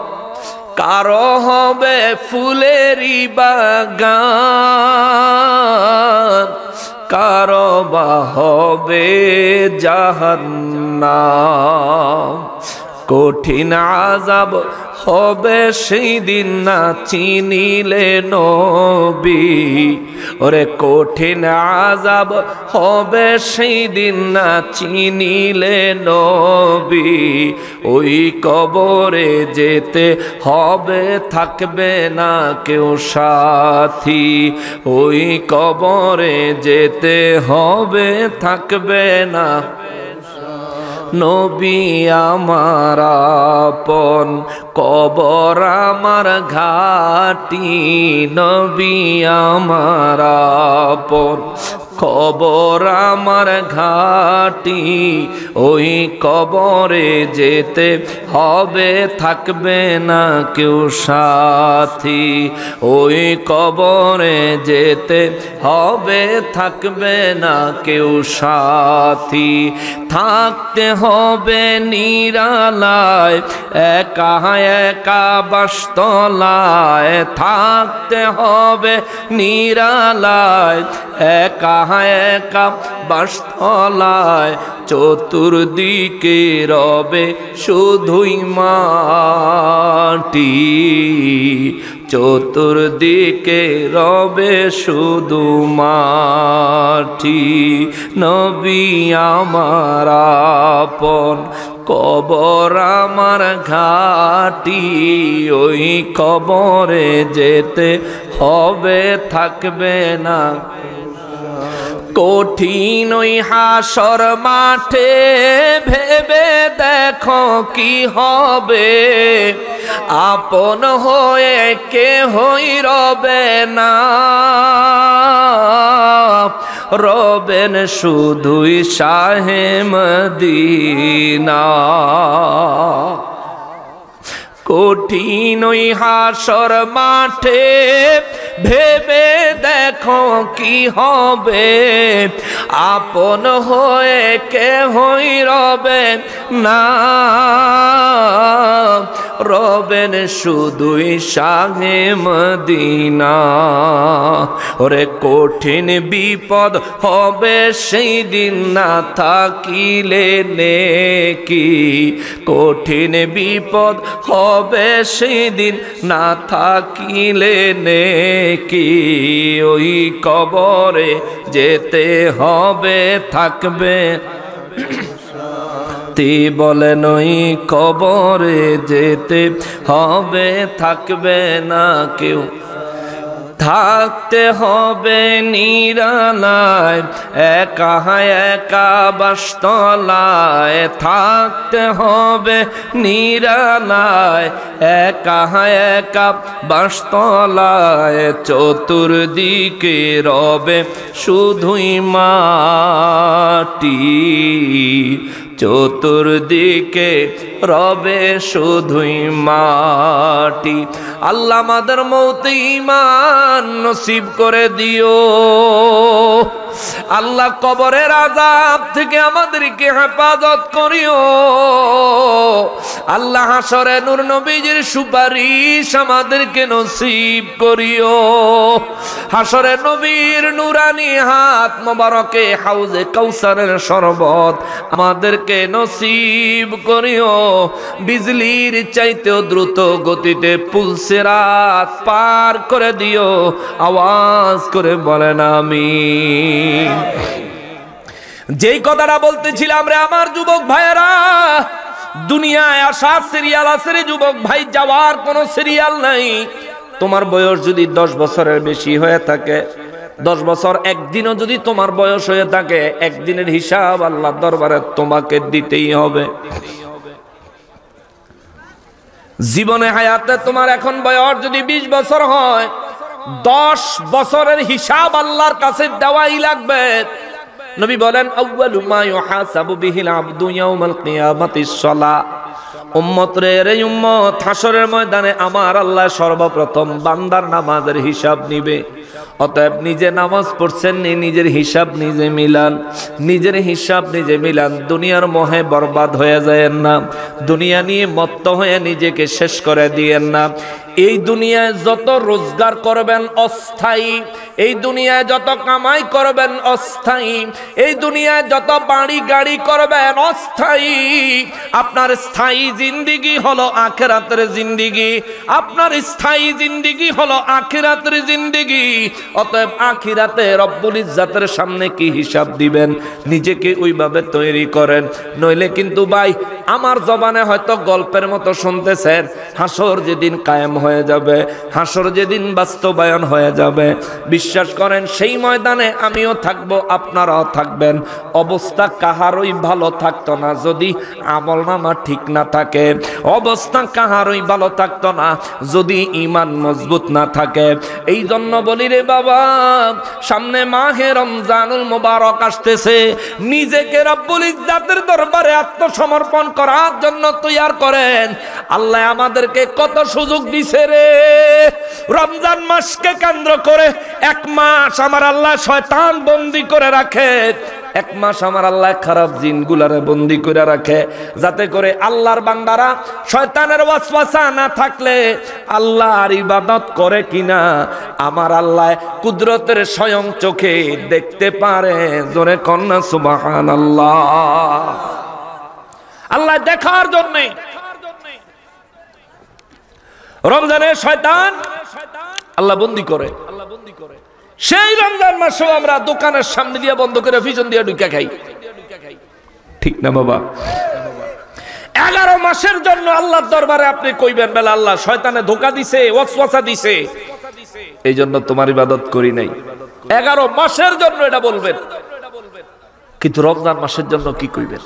কারো হবে ফুলেরই বাগান, কারো বা হবে জাহান্নাম। কঠিন আযাব হবে সেই দিন না চিনিলে নবী। ওরে কঠিন আযাব হবে সেই দিন না চিনিলে নবী। ওই কবরে যেতে হবে, থাকবে না কেউ সাথী। ওই কবরে যেতে হবে, থাকবে না। নবী আমার আপন, কবর আমার ঘাটি। নবী আমার আপন, কবর আমার ঘাটি। ওই কবরে যেতে হবে, থাকবে না কেউ সাথী। ওই কবরে যেতে হবে, থাকবে না কেউ সাথী। থাকতে হবে নিরালায়, একা একা বাসতলায়। থাকতে হবে নিরালায়, একা একা বাসতলায়। চতুর্দিকে রবে শুধুই মাটি। চতুর্দিকে রবে শুধু মাটি। নবী আমার আপন, কবর আমার ঘাটি। ওই কবরে যেতে হবে, থাকবে না। কঠিন ওই হাসর মাঠে ভেবে দেখো কি হবে। আপন হয়ে কেহই রবে না, রবেন শুধুই শাহে মদিনা। কঠিন ওই হাসর মাঠে ভেবে দেখো কি হবে, আপন হয়ে কেহই রবে না, রবেন শুধুই শাহে মদিনা। ওরে কঠিন বিপদ হবে সেই দিন না থাকিলে নেকি, কঠিন বিপদ হবে সেই দিন না থাকিলে নেকি, ওই কবরে যেতে হবে থাকবে তি বলেন ওই কবরে যেতে হবে থাকবে না কেউ, থাকতে হবে নিরালায় একা একা বাসতলায়, থাকতে হবে নিরালায় একা একা বাসতলায়, চতুর্দিকে রবে শুধুই মাটি, চতুর্দিকে রবে শুধুই মাটি। আল্লাহ আমাদের মৌতে ঈমান নসিব করে দিও, আল্লাহ কবরের আযাব থেকে আমাদেরকে হেফাজত করিও, আল্লাহ হাশরে নূর নবীজির সুপারিশ আমাদেরকে নসিব করিও, হাশরে নবীর নূরানি হাত মোবারকে হাউজে কাউসারের শরবত আমাদেরকে নসিব করিও, বিজলির চাইতেও দ্রুত গতিতে পুলসিরাত পার করে দিও, আওয়াজ করে বলেন আমিন। যেই কথাটা বলতেছিলাম রে আমার যুবক ভাইয়েরা, দুনিয়ায় আসা সিরিয়াল আছে রে যুবক ভাই, যাওয়ার কোনো সিরিয়াল নাই। তোমার বয়স যদি 10 বছরের বেশি হয়ে থাকে, 10 বছর একদিনও যদি তোমার বয়স হয়ে থাকে, একদিনের হিসাব আল্লাহর দরবারে তোমাকে দিতেই হবে। জীবনে হায়াতে তোমার এখন বয়স যদি 20 বছর হয়, 10 বছরের হিসাব আল্লাহর কাছে দেওয়াই লাগবে। নবী বলেন আউয়ালু মা ইউহাসাবু বিহিল আবদু ইয়াউমাল কিয়ামাতিস সালাহ। উম্মত রে উম্মত, হাশরের ময়দানে আমার আল্লাহ সর্বপ্রথম বান্দার নামাজের হিসাব নিবে। অতএব নিজে নামাজ পড়ছেন নি, নিজের হিসাব নিজে মিলান, নিজের হিসাব নিজে মিলান। দুনিয়ার মোহে বরবাদ হয়ে যায়েন না, দুনিয়া নিয়ে মত্ত হয়ে নিজেকে শেষ করে দিয়েন না। এই দুনিয়ায় যত রোজগার করবেন অস্থায়ী, এই দুনিয়ায় যত কামাই করবেন অস্থায়ী, এই দুনিয়ায় যত বাড়ি গাড়ি করবেন অস্থায়ী। আপনার স্থায়ী জিন্দিগি হলো আখিরাতের জিন্দিগি, আপনার স্থায়ী জিন্দিগি হলো আখিরাতের জিন্দিগি। অতএব আখিরাতে রব্বুল ইজ্জাতের সামনে কি হিসাব দিবেন, নিজেকে ওইভাবে তৈরি করেন। নইলে কিন্তু ভাই আমার জবানে হয়তো গল্পের মতো শুনতেছেন, হাসর যেদিন কায়েম হয়ে যাবে, হাসর যেদিন বাস্তবায়ন হয়ে যাবে, বিশ্বাস করেন সেই ময়দানে আমিও থাকবো, আপনারাও থাকবেন। অবস্থা কাহারই ভালো থাকতো না যদি আমলনামা ঠিক না থাকে, অবস্থা কাহারই ভালো থাকতো না যদি ঈমান মজবুত না থাকে। এই জন্য বলি রে বাবা, সামনে মাহে রমজানুল মুবারক আসতেছে, নিজেকে রব্বুল ইজ্জাতের দরবারে আত্মসমর্পণ করার জন্য তৈয়ার করেন। আল্লাহ আমাদেরকে কত সুযোগ দিছে রে। রমজান মাসকে কেন্দ্র করে 1 মাস আমার আল্লাহ শয়তান বন্দী করে রাখে, 1 মাস আমার আল্লাহ খারাপ জিনগুলারে বন্দী করে রাখে, যাতে করে আল্লাহর বান্দারা শয়তানের ওয়াসওয়াসা না থাকলে আল্লাহর ইবাদত করে কিনা আমার আল্লাহ কুদরতের স্বয়ং চোখে দেখতে পারে। জোরে কন্যা সুবহানাল্লাহ। আল্লাহ দেখার জন্য রমজানের শয়তান আল্লাহ বন্দী করে। সেই রমজান মাসেও আমরা দোকানের সামনে দিয়ে বন্ধ করে পিছন দিয়ে ঢুকে খাই, ঠিক না বাবা? 11 মাসের জন্য আল্লাহর দরবারে আপনি কইবেন বেলা আল্লাহ শয়তানে ধোঁকা দিছে, ওয়াসওয়াসা দিছে, এই জন্য তোমার ইবাদত করি নাই। 11 মাসের জন্য এটা বলবেন, কিন্তু রমজান মাসের জন্য কি কইবেন?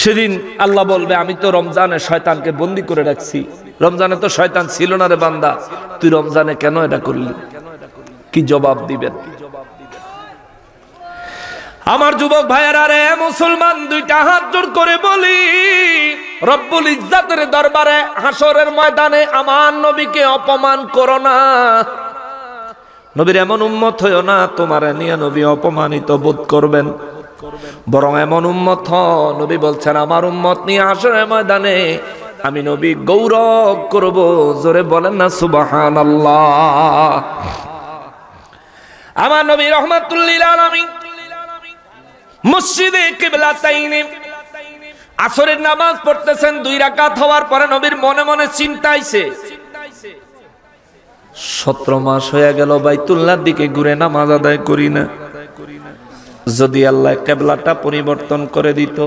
সেদিন আল্লাহ বলবে আমি তো রমজানে শয়তানকে বন্দী করে রাখছি, রমজানে তো শয়তান ছিল না রে বান্দা, তুই রমজানে কেন এটা করলি? কি জবাব দিবেন? আমার যুবক ভাইয়েরা রে মুসলমান, দুইটা হাত জোর করে বলি, রব্বুল ইজ্জাতের দরবারে হাসরের ময়দানে আমার নবীকে অপমান করো না। নবীর এমন উম্মত হইও না তোমার নিয়ে নবী অপমানিত বোধ করবেন, বরং এমন উম্মত নবী বলছেন আমার উম্মত নিয়ে হাসরের ময়দানে আমি নবী গৌরব করব। জোরে বলেন না সুবহানাল্লাহ। আমার নবী রাহমাতুল লিল আলামিন মসজিদে কিবলাতাইনে আসরের নামাজ পড়তেছেন, 2 রাকাত হওয়ার পরে নবীর মনে মনে চিন্তা আইছে, 17 মাস হয়ে গেল বাইতুল্লাহর দিকে ঘুরে নামাজ আদায় করি না। যদি আল্লাহ কিবলাটা পরিবর্তন করে দিত,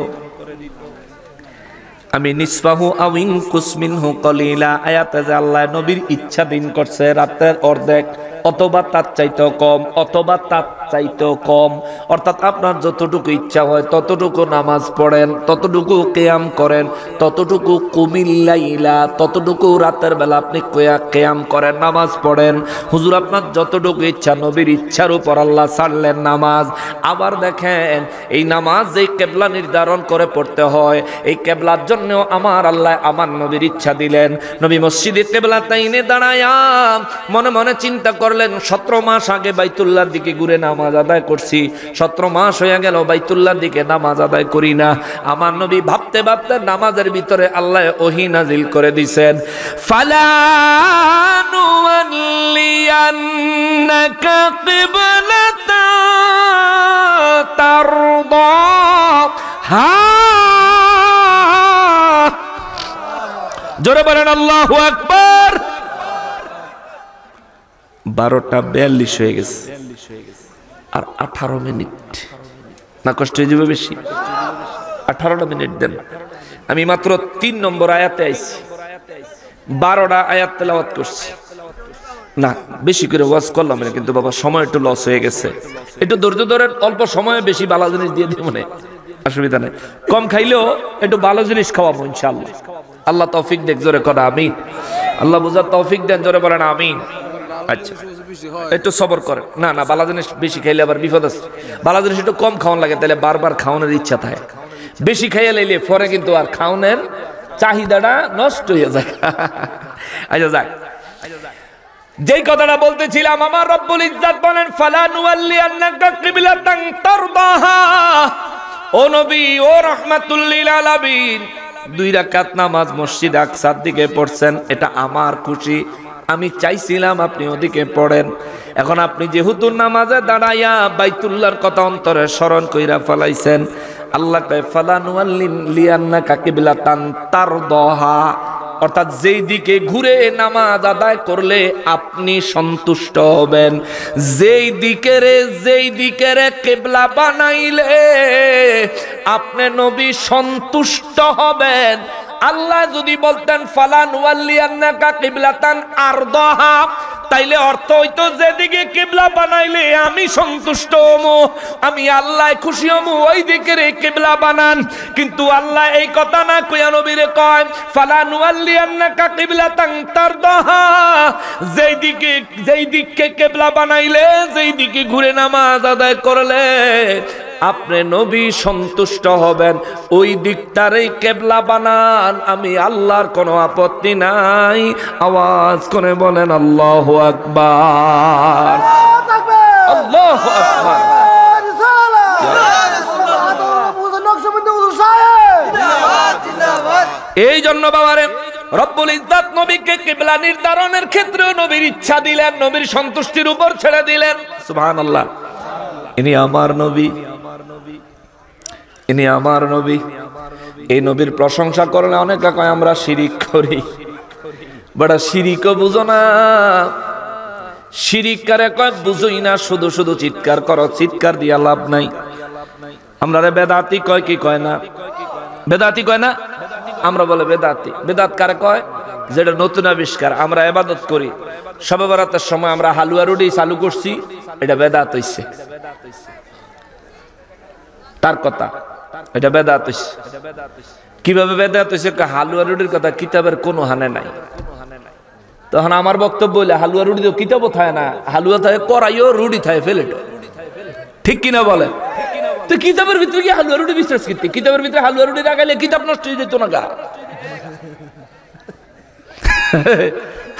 আমি নিসফাহু আও ইনকুস মিনহু কলিলা, আয়াতে যে আল্লাহ নবীর ইচ্ছা দিন করছে রাতের অর্ধেক অথবা তার চাইতেও কম, অথবা তার চাইতেও কম, অর্থাৎ আপনার যতটুকু ইচ্ছা হয় ততটুকু নামাজ পড়েন, ততটুকু কিয়াম করেন, ততটুকু কুমিল্লাইলা, ততটুকু রাতের বেলা আপনি কিয়াম করেন, নামাজ পড়েন। হুজুর আপনার যতটুকু ইচ্ছা, নবীর ইচ্ছার উপর আল্লাহ ছাড়লেন নামাজ। আবার দেখেন এই নামাজ যেই কেবলা নির্ধারণ করে পড়তে হয়, এই কেবলার জন্য আমার আল্লাহ আমার নবীর ইচ্ছা দিলেন। নবী মসজিদে কিবলাতাইনে দাঁড়ায়া মনে মনে চিন্তা করলেন 17 মাস আগে বাইতুল্লাহর দিকে ঘুরে নামাজ আদায় করছি, 17 মাস হয়ে গেল বাইতুল্লাহর দিকে নামাজ আদায় করি না। আমার নবী ভাবতে ভাবতে নামাজের ভিতরে আল্লাহ ওহী নাজিল করে দিয়েছেন, ফালা নুওয়াল্লিয়ান্নাকা কিবলাতান তারদাহা। জোরে বলেন আল্লাহু আকবার। 12:42 হয়ে গেছে, আর 18 মিনিট না, কষ্ট হয়ে যাবে বেশি, 18টা মিনিট দেন। আমি মাত্র 3 নম্বর আয়াতে আইছি, 12টা আয়াত তেলাওয়াত করছি না, বেশি করে ওয়াজ করলাম না, কিন্তু বাবা সময় একটু লস হয়ে গেছে। একটু ধৈর্য ধরে অল্প সময়ে বেশি ভালো জিনিস দিয়ে দিব, মনে অসুবিধা নেই, কম খাইলেও একটু ভালো জিনিস খাওয়াবো ইনশাআল্লাহ। আল্লাহ তৌফিক দেখ, জোরে করা আমিন। আল্লাহ বুঝার তৌফিক দেন, জোরে বলেন আমিন। আচ্ছা একটু সবর করে, না না বালা জিনিস বেশি খাইলে আবার বিপদ আছে। বালা জিনিস একটু কম খাওয়ান লাগে, তাহলে বারবার খাওয়ানোর ইচ্ছা থাকে। বেশি খাইয়া লাইলে পরে কিন্তু আর খাওয়ানোর চাহিদাটা নষ্ট হয়ে যায়। আচ্ছা যাক, যেই কথাটা বলতেছিলাম, আমার রব্বুল ইজ্জাত বলেন ফালা নুওয়াল্লিয়ান্নাকা কিবলাতান তারদাহা। ও নবী, ও রাহমাতুল লিল আলামিন, 2 রাকাত নামাজ মসজিদ আকসার দিকে পড়ছেন, এটা আমার খুশি, আমি চাইছিলাম আপনি ওদিকে পড়েন। এখন আপনি যেহেতু নামাজে দাঁড়াইয়া বাইতুল্লাহর কথা অন্তরে স্মরণ কইরা ফেলাইছেন, আল্লাহ কয় ফালা নুওয়াল্লিয়ান্নাকা কিবলাতান তারদাহা, অর্থাৎ যেই দিকে ঘুরে নামাজ আদায় করলে আপনি সন্তুষ্ট হবেন, যেই দিকের কিবলা বানাইলে আপনি নবী সন্তুষ্ট হবেন। আল্লাহ যদি বলতেন ফালা নুওয়াল্লিয়ান্নাকা কিবলাতান আরদাহা, তাইলে অর্থ হইতো যেদিকে কিবলা বানাইলে আমি সন্তুষ্ট হমু, আমি আল্লাহ খুশি হমু, ওই দিকের কিবলা বানান। কিন্তু আল্লাহ এই কথা না কইয়া নবীরে কয় ফালা নুওয়াল্লিয়ান্নাকা কিবলাতান তারদাহা, যেই দিকে কিবলা বানাইলে, যেই দিকে ঘুরে নামাজ আদায় করলে আপনি নবী সন্তুষ্ট হবেন, ওই দিকটারই কিবলা বানান, আমি আল্লাহর কোনো আপত্তি নাই। আওয়াজ করে বলেন আল্লাহু আকবার, আল্লাহু আকবার। এই জন্য বাবারে রব্বুল ইজ্জাত নবীকে কিবলা নির্ধারণের ক্ষেত্রেও নবীর ইচ্ছা দিলেন, নবীর সন্তুষ্টির উপর ছেড়ে দিলেন। সুবহানাল্লাহ। ইনি আমার নবী, ইনি আমার নবী। এই নবীর প্রশংসা করলে অনেকে কয় আমরা শিরিক করি, বড় শিরিকও বুঝো না। শিরিক কারে কয় বুঝোই না, শুধু শুধু চিৎকার করো, চিৎকার দিয়া লাভ নাই। আমরা বেদাতি কয় কি কয় না, বেদাতি কয় না, আমরা বলে বেদাতি। বেদাত কারে কয়? যেটা নতুন আবিষ্কার। আমরা ইবাদত করি, শবে বরাতের সময় আমরা হালুয়া রুটি চালু করছি, এটা বেদাত হইছে, তার কথা, এটা বেদাত হইছে। কিভাবে বেদাত হইছে? হালুয়া রুটির কথা কিতাবের কোনো হানে নাই। তখন আমার বক্তব্য হইলে হালুয়া রুটি তো কিতাবও থাকে না, হালুয়া থাকে করাইও, রুটি থাকে ফেলেটো, ঠিক কিনা বলে? তো কিতাবের ভিতরে কি হালুয়া রুটি বিশ্বাস করতে? কিতাবের ভিতরে হালুয়া রুটি লাগাইলে কিতাব নষ্ট হয়ে যেত না গা?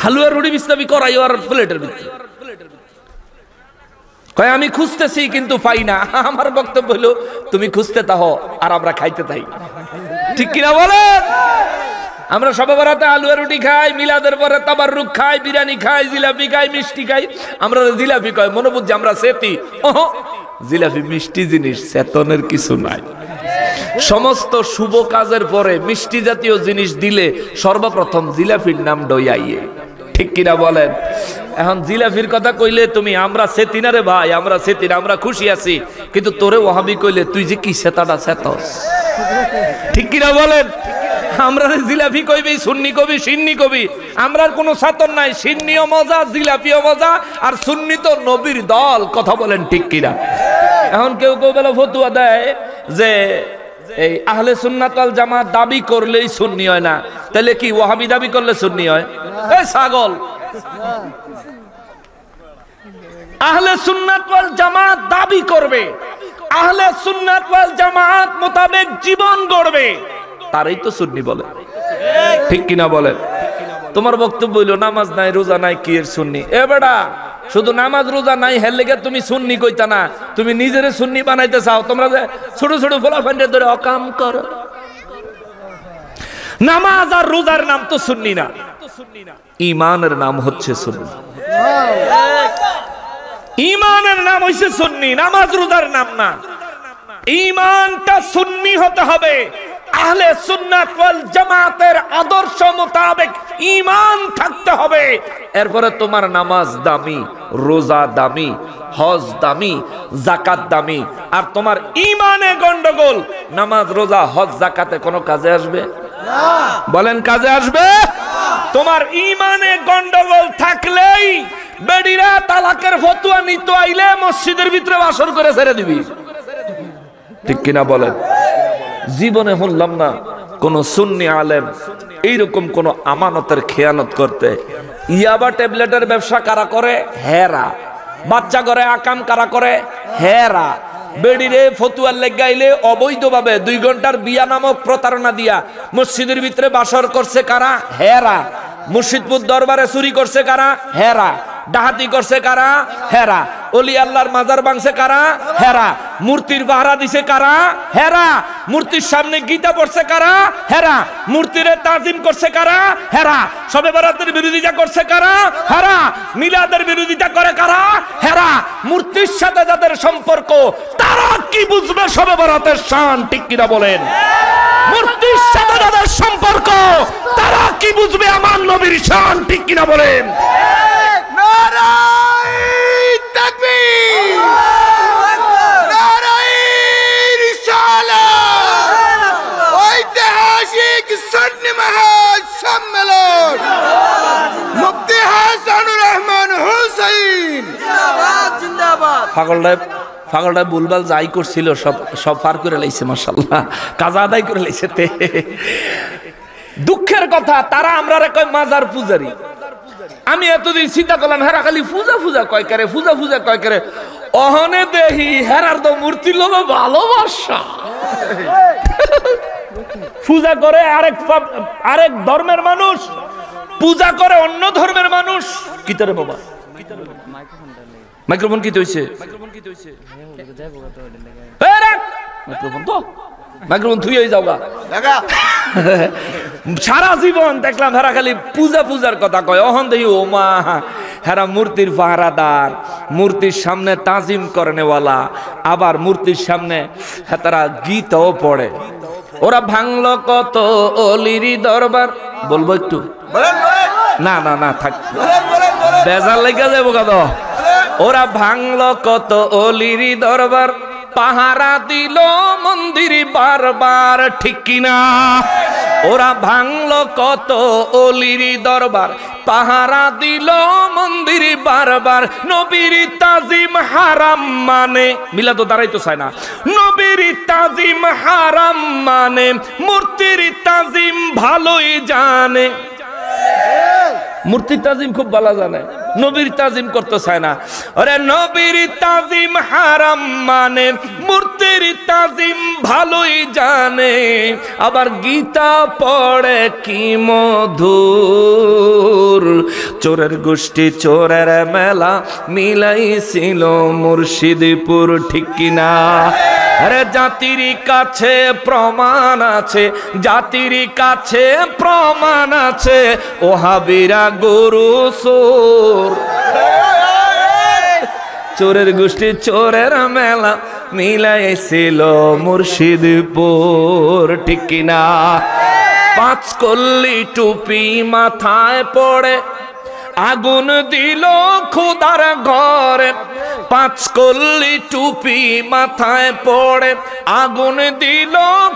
হালুয়া রুটি বিস্তাবি করাই আর প্লেটের ভিতরে কয় আমি খুঁজতেছি কিন্তু পাই না। আমার বক্তব্য হলো তুমি খুঁজতে তাহো আর আমরা খাইতে তাই, ঠিক কিনা বলেন? আমরা সবে বরাতে আলুয়া রুটি খাই, মিলাদের পরে তাবাররুক খাই, বিরিয়ানি খাই, জিলাপি খাই, মিষ্টি খাই। আমরা জিলাপি কয় মনে বুঝছি আমরা সেতি। জিলাপি মিষ্টি জিনিস, চেতনের কিছু নাই। সমস্ত শুভ কাজের পরে মিষ্টি জাতীয় জিনিস দিলে সর্বপ্রথম জিলাপির নাম ডইয়াইয়ে, ঠিক কিনা বলেন? এখন জিলাপির কথা কইলে তুমি আমরা সেতিনা রে ভাই, আমরা সেতিনা, আমরা খুশি আছি, কিন্তু তোরে ওহাবি কইলে তুই যে কি সেতাটা সেতস, ঠিক কিনা বলেন? আমরা জিলাপি কইবি, সুন্নি কবি, সিন্নি কবি, আমরার কোনো সাতন নাই। সিন্নিও মজা, জিলাপিও মজা, আর সুন্নি তো নবীর দল, কথা বলেন ঠিক কিনা? এখন কেউ কেউ বেলা ফতুয়া দেয় যে এই আহলে সুন্নাত ওয়াল জামাত দাবি করলেই সুন্নি হয় না, তাহলে কি ওয়াহাবি দাবি করলে সুন্নি হয়? এই ছাগল, আহলে সুন্নাত ওয়াল জামাত দাবি করবে, আহলে সুন্নাত ওয়াল জামাত মোতাবেক জীবন গড়বে, তারই তো সুন্নি বলে, ঠিক কিনা বলেন? তোমার বক্তব্য হইলো নামাজ নাই, রোজা নাই, কি এর সুন্নি? এ বেটা, শুধু নামাজ রোজা নাই হের লেগে তুমি সুন্নি কইতা না, তুমি নিজেরে সুন্নি বানাইতে চাও। তোমরা যে ছোট ছোট ফলাফান্ডে ধরে অকাম করো। নামাজ আর রোজার নাম তো সুন্নি না, ঈমানের নাম হচ্ছে সুন্নি। ঈমানের নাম হইছে সুন্নি, নামাজ রোজার নাম না। ঈমানটা সুন্নি হতে হবে, আহলে সুন্নাত ওয়াল জামাতের আদর্শ মোতাবেক ঈমান থাকতে হবে। এরপরে তোমার নামাজ দামি, রোজা দামি, হজ দামি, যাকাত দামি, আর তোমার ঈমানে গন্ডগোল, নামাজ রোজা হজ যাকাতে কোনো কাজে আসবে না? বলেন কাজে আসবে? তোমার ঈমানে গন্ডগোল থাকলেই বেডিরা তালাকের ফতোয়া নিতে আইলে মসজিদের ভিতরে বাসর করে ছেড়ে দিবি, ঠিক কিনা বলেন? জীবনে শুনলাম না কোন সুন্নি আলেম এইরকম কোন আমানতের খেয়ানত করতে। ইয়াবা ট্যাবলেটের ব্যবসা কারা করে? হেরা। বাচ্চা করে আকাম কারা করে? হেরা। বেডিরে ফতুয়ার লেগাইলে অবৈধভাবে 2 ঘন্টার বিয়া নামক প্রতারণা দিয়া মসজিদের ভিতরে বাসর করছে কারা? হেরা। মুর্শিদপুর দরবারে চুরি করছে কারা? হেরা। ডাহাতি করছে কারা? হেরা। ওলি আল্লাহর মাজার ভাঙছে কারা? হেরা। মূর্তির পাহারা দিছে কারা? হেরা। মূর্তির সামনে গীতা পড়ছে কারা? হেরা। মূর্তিরে তাজিম করছে কারা? হেরা। শবে বরাতের বিরোধিতা করছে কারা? হেরা। মিলাদের বিরোধিতা করে কারা? হেরা। মূর্তির সাথে যাদের সম্পর্ক তারা কি বুঝবে শবে বরাতের শান, ঠিক কিনা বলেন? মূর্তির সাথে যাদের সম্পর্ক তারা কি বুঝবে আমার নবীর শান, ঠিক কিনা বলেন?
ঐতিহাসিক সুন্নি মহাসম্মেলন মুফতি হাসানুর রহমান হুসাইন জিন্দাবাদ।
পাগলটা ভুলভাল যাই করছিল সব পার করে লাইছে, মাশাআল্লাহ, কাজা আদায় করে লাইছে। দুঃখের কথা, তারা আমরা কয় মাজার পূজারি। আমি এতদিন চিন্তা করলাম হেরা খালি পূজা পূজা কয় করে, পূজা পূজা কয় করে। অহনে দেহি হেরার তো মূর্তির লোক ভালোবাসা। পূজা করে আরেক ধর্মের মানুষ, পূজা করে অন্য ধর্মের মানুষ। কি তোরে বাবা মাইক্রোফোন কি হইছে? মাইক্রোফোন তো মাইক্রোফোন থুই হয়ে যাওগা। সারা জীবন দেখলাম হেরা খালি পূজা পূজার কথা কয়। অহন দেখি ও মা, হেরা মূর্তির পাহারাদার, মূর্তির সামনে তাজিম করেনেওয়ালা, আবার মূর্তির সামনে তারা গীতও পড়ে। ওরা ভাঙলো কত অলিরি দরবার। বলবো একটু? না না না থাক, বেজার লেগে যাবো কত। ওরা ভাঙলো কত অলিরি দরবার, পাহারা দিল মন্দির বারবার, ঠিক কিনা? ওরা ভাঙলো কত অলির দরবার, পাহারা দিল মন্দির বারবার। নবীর তাজিম হারাম মানে, মিলা তো দাঁড়াই তো চায় না। নবীর তাজিম হারাম মানে, মূর্তির তাজিম ভালোই জানে। মূর্তির তাজিম খুব ভালো জানে, নবীর তাজিম করতে চায় না। আরে নবীর তাজিম হারাম মানে, মূর্তির নাজিম ভালোই জানে, আবার গীতা পড়ে কি মধুর। চোরের গোষ্ঠী চোরের মেলা মিলাইছিল মুর্শিদপুর, ঠিক কিনা? আরে জাতির কাছে প্রমাণ আছে, জাতির কাছে প্রমাণ আছে, ওহাবিরা গরু চোর। চোরের গোষ্ঠী চোরের মেলা মিলাইছিল মুর্শিদপুর, ঠিক কিনা? 5 কল্লি টুপি মাথায় পড়ে আগুন দিল খোদার ঘরে। 5 কল্লি টুপি মাথায় পড়ে আগুন দিল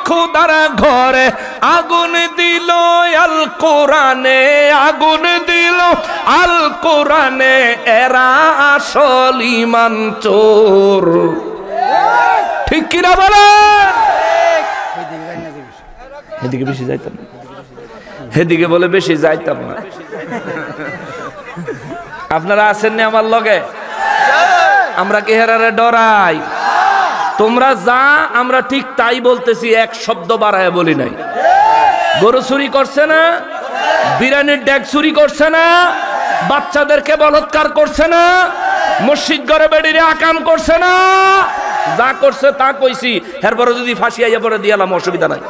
খোদার ঘরে। আগুন দিল আল কোরআনে, আগুন দিল আল কোরআনে, এরা আসল ঈমান চোর, ঠিক কিনা বলে? এদিকে বেশি যাইতাম না, এদিকে বলে বেশি যাইতাম না। আপনারা আছেন না আমার লগে? আমরা কি হেরারে ডরাই? তোমরা যা আমরা ঠিক তাই বলতেছি, এক শব্দ বাড়ায় বলি নাই। গরু চুরি করছে না, বিরিয়ানির ডেক চুরি করছে না, বাচ্চাদেরকে বলৎকার করছে না, মসজিদ ঘরে বেড়িয়ে আকাম করছে না, যা করছে তা কইছি। এরপরে যদি ফাঁসি আইয়া পরে দিয়ালাম, অসুবিধা নাই।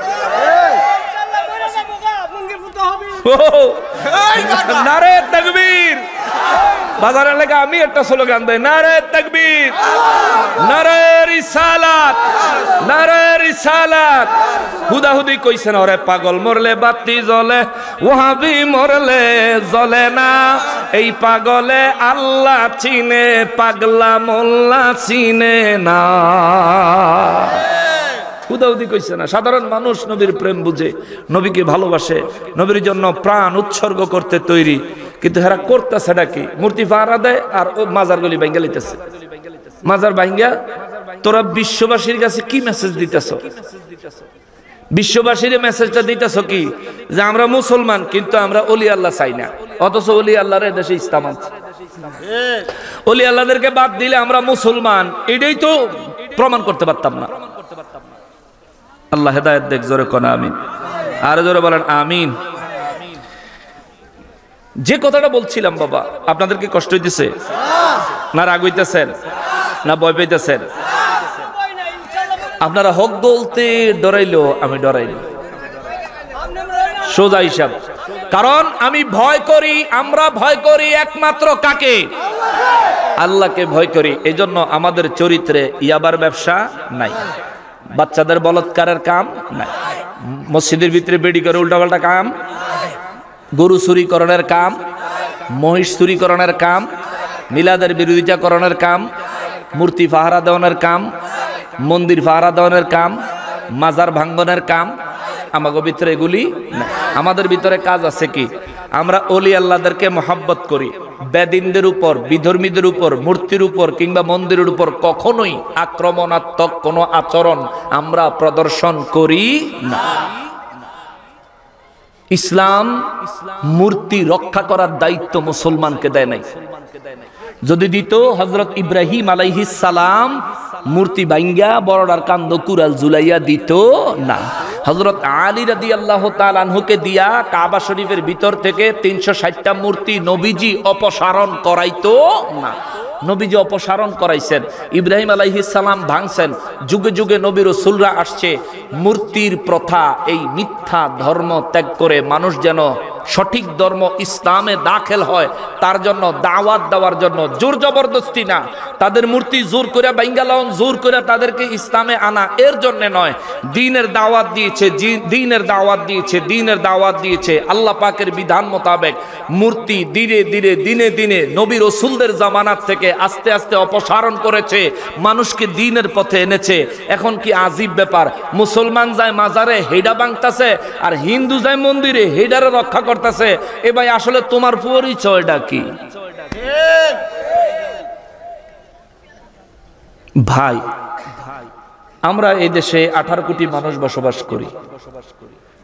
নারে তাকবীর। বাজারের লেগে আমি একটা স্লোগান দেই, নারে তাকবীর, নারে রিসালাত, নারে রিসালাত। হুদাহুদি কইছেন, ওরে পাগল মরলে বাতি জ্বলে, ওহাবি মরলে জ্বলে না। এই পাগলে আল্লাহ চিনে, পাগলা মোল্লা চিনে না। হুদাহুদি কইছে না। সাধারণ মানুষ নবীর প্রেম বুঝে, নবীকে ভালোবাসে, নবীর জন্য প্রাণ উৎসর্গ করতে তৈরি, কিন্তু হেরা করতেছে নাকি? মূর্তি পাহারা দেয় আর ও মাজার গলি ভাঙ্গা লইতেছে। মাজার ভাঙ্গা তোরা বিশ্ববাসীর কাছে কি মেসেজ দিতেছ? বিশ্ববাসীর মেসেজটা দিতেছ কি? যে আমরা মুসলমান, কিন্তু আমরা অলি আল্লাহ চাই না। অথচ অলি আল্লাহর দেশে ইসলাম আছে। অলি আল্লাহদেরকে বাদ দিলে আমরা মুসলমান, এটাই তো প্রমাণ করতে পারতাম না। আল্লাহ হেদায়েত দেখ, জোরে কোন আমিন। আর জোরে বলেন আমিন। যে কথাটা বলছিলাম বাবা, আপনাদেরকে কষ্ট হইতেছে না? রাগ হইতেছেন না ভয় পাইতেছেন? আপনারা হক বলতে ডরাইলো, আমি ডরাইনি, সোজা হিসাব। কারণ আমি ভয় করি, আমরা ভয় করি একমাত্র কাকে? আল্লাহকে ভয় করি। এই জন্য আমাদের চরিত্রে ইয়াবার ব্যবসা নাই, বাচ্চাদের বলৎকারের কাম নাই, মসজিদের ভিতরে বেড়ি করে উল্টাপাল্টা কাম, গরু চুরিকরণের কাম, মহিষ চুরিকরণের কাম, মিলাদের বিরোধিতা করণের কাম, মূর্তি পাহারা দেওয়ানোর কাম, মন্দির পাহারা দেওয়ানোর কাম, মাজার ভাঙ্গনের কাম আমাদের ভিতরে এগুলি না। আমাদের ভিতরে কাজ আছে কি? আমরা অলি আল্লাহদেরকে মহাব্বত করি। বেদিনদের উপর, বিধর্মীদের উপর, মূর্তির উপর কিংবা মন্দিরের উপর কখনোই আক্রমণাত্মক কোনো আচরণ আমরা প্রদর্শন করি না। ইসলাম মূর্তি রক্ষা করার দায়িত্ব মুসলমানকে দেয় নাই। যদি দিত, হযরত ইব্রাহিম আলাইহিস সালাম মূর্তি ভাঙ্গা বড়ডার কান্দ কুরাল জুলাইয়া দিত না। হযরত আলী রাদিয়াল্লাহু তাআলা আনহুকে দিয়া কাবা শরীফের ভিতর থেকে 360টা মূর্তি নবীজি অপসারণ করাইতো না। নবীজি অপসারণ করাইছেন, ইব্রাহিম আলাইহিস সালাম ভাঙছেন। যুগে যুগে নবী রাসূলরা আসছে মূর্তির প্রথা, এই মিথ্যা ধর্ম ত্যাগ করে মানুষ যেন সঠিক ধর্ম ইসলামে দাখিল হয়, তার জন্য দাওয়াত দেওয়ার জন্য। জোর জবরদস্তি না, তাদের মূর্তি জোর করে বাইঙ্গালাম, জোর করে তাদেরকে ইসলামে আনা, এর জন্য নয়। দ্বীনের দাওয়াত দিয়েছে, দ্বীনের দাওয়াত দিয়েছে, দ্বীনের দাওয়াত দিয়েছে। আল্লাহ পাকের বিধান মোতাবেক মূর্তি ধীরে ধীরে দিনে দিনে নবী রাসূলদের জামানাত থেকে আস্তে আস্তে অপসারণ করেছে, মানুষকে দ্বীনের পথে এনেছে। এখন কি আজীব ব্যাপার, মুসলমান যায় মাজারে হেডা ভাঙতাছে, আর হিন্দু যায় মন্দিরে হেডারে রক্ষা করতেছে। এ ভাই, আসলে তোমার পরিচয়টা কি? ভাই, আমরা এই দেশে 18 কোটি মানুষ বসবাস করি।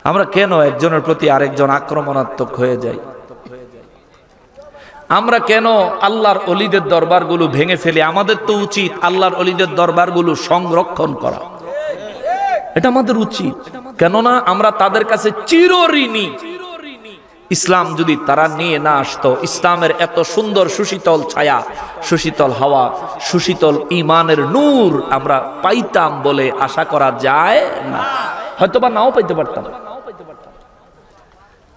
আমরা কেন একজনের প্রতি আরেকজন আক্রমণাত্মক হয়ে যাই? আমরা কেন আল্লাহর ওলিদের দরবারগুলো ভেঙে ফেলি? আমাদের তো উচিত আল্লাহর ওলিদের দরবারগুলো সংরক্ষণ করা। এটা আমাদের উচিত, কেননা আমরা তাদের কাছে চিরঋণী। ইসলাম যদি তারা নিয়ে না আসতো, ইসলামের এত সুন্দর সুশীতল ছায়া, সুশীতল হাওয়া, সুশীতল ঈমানের নূর আমরা পাইতাম বলে আশা করা যায় না, হয়তোবা নাও পাইতে পারতাম।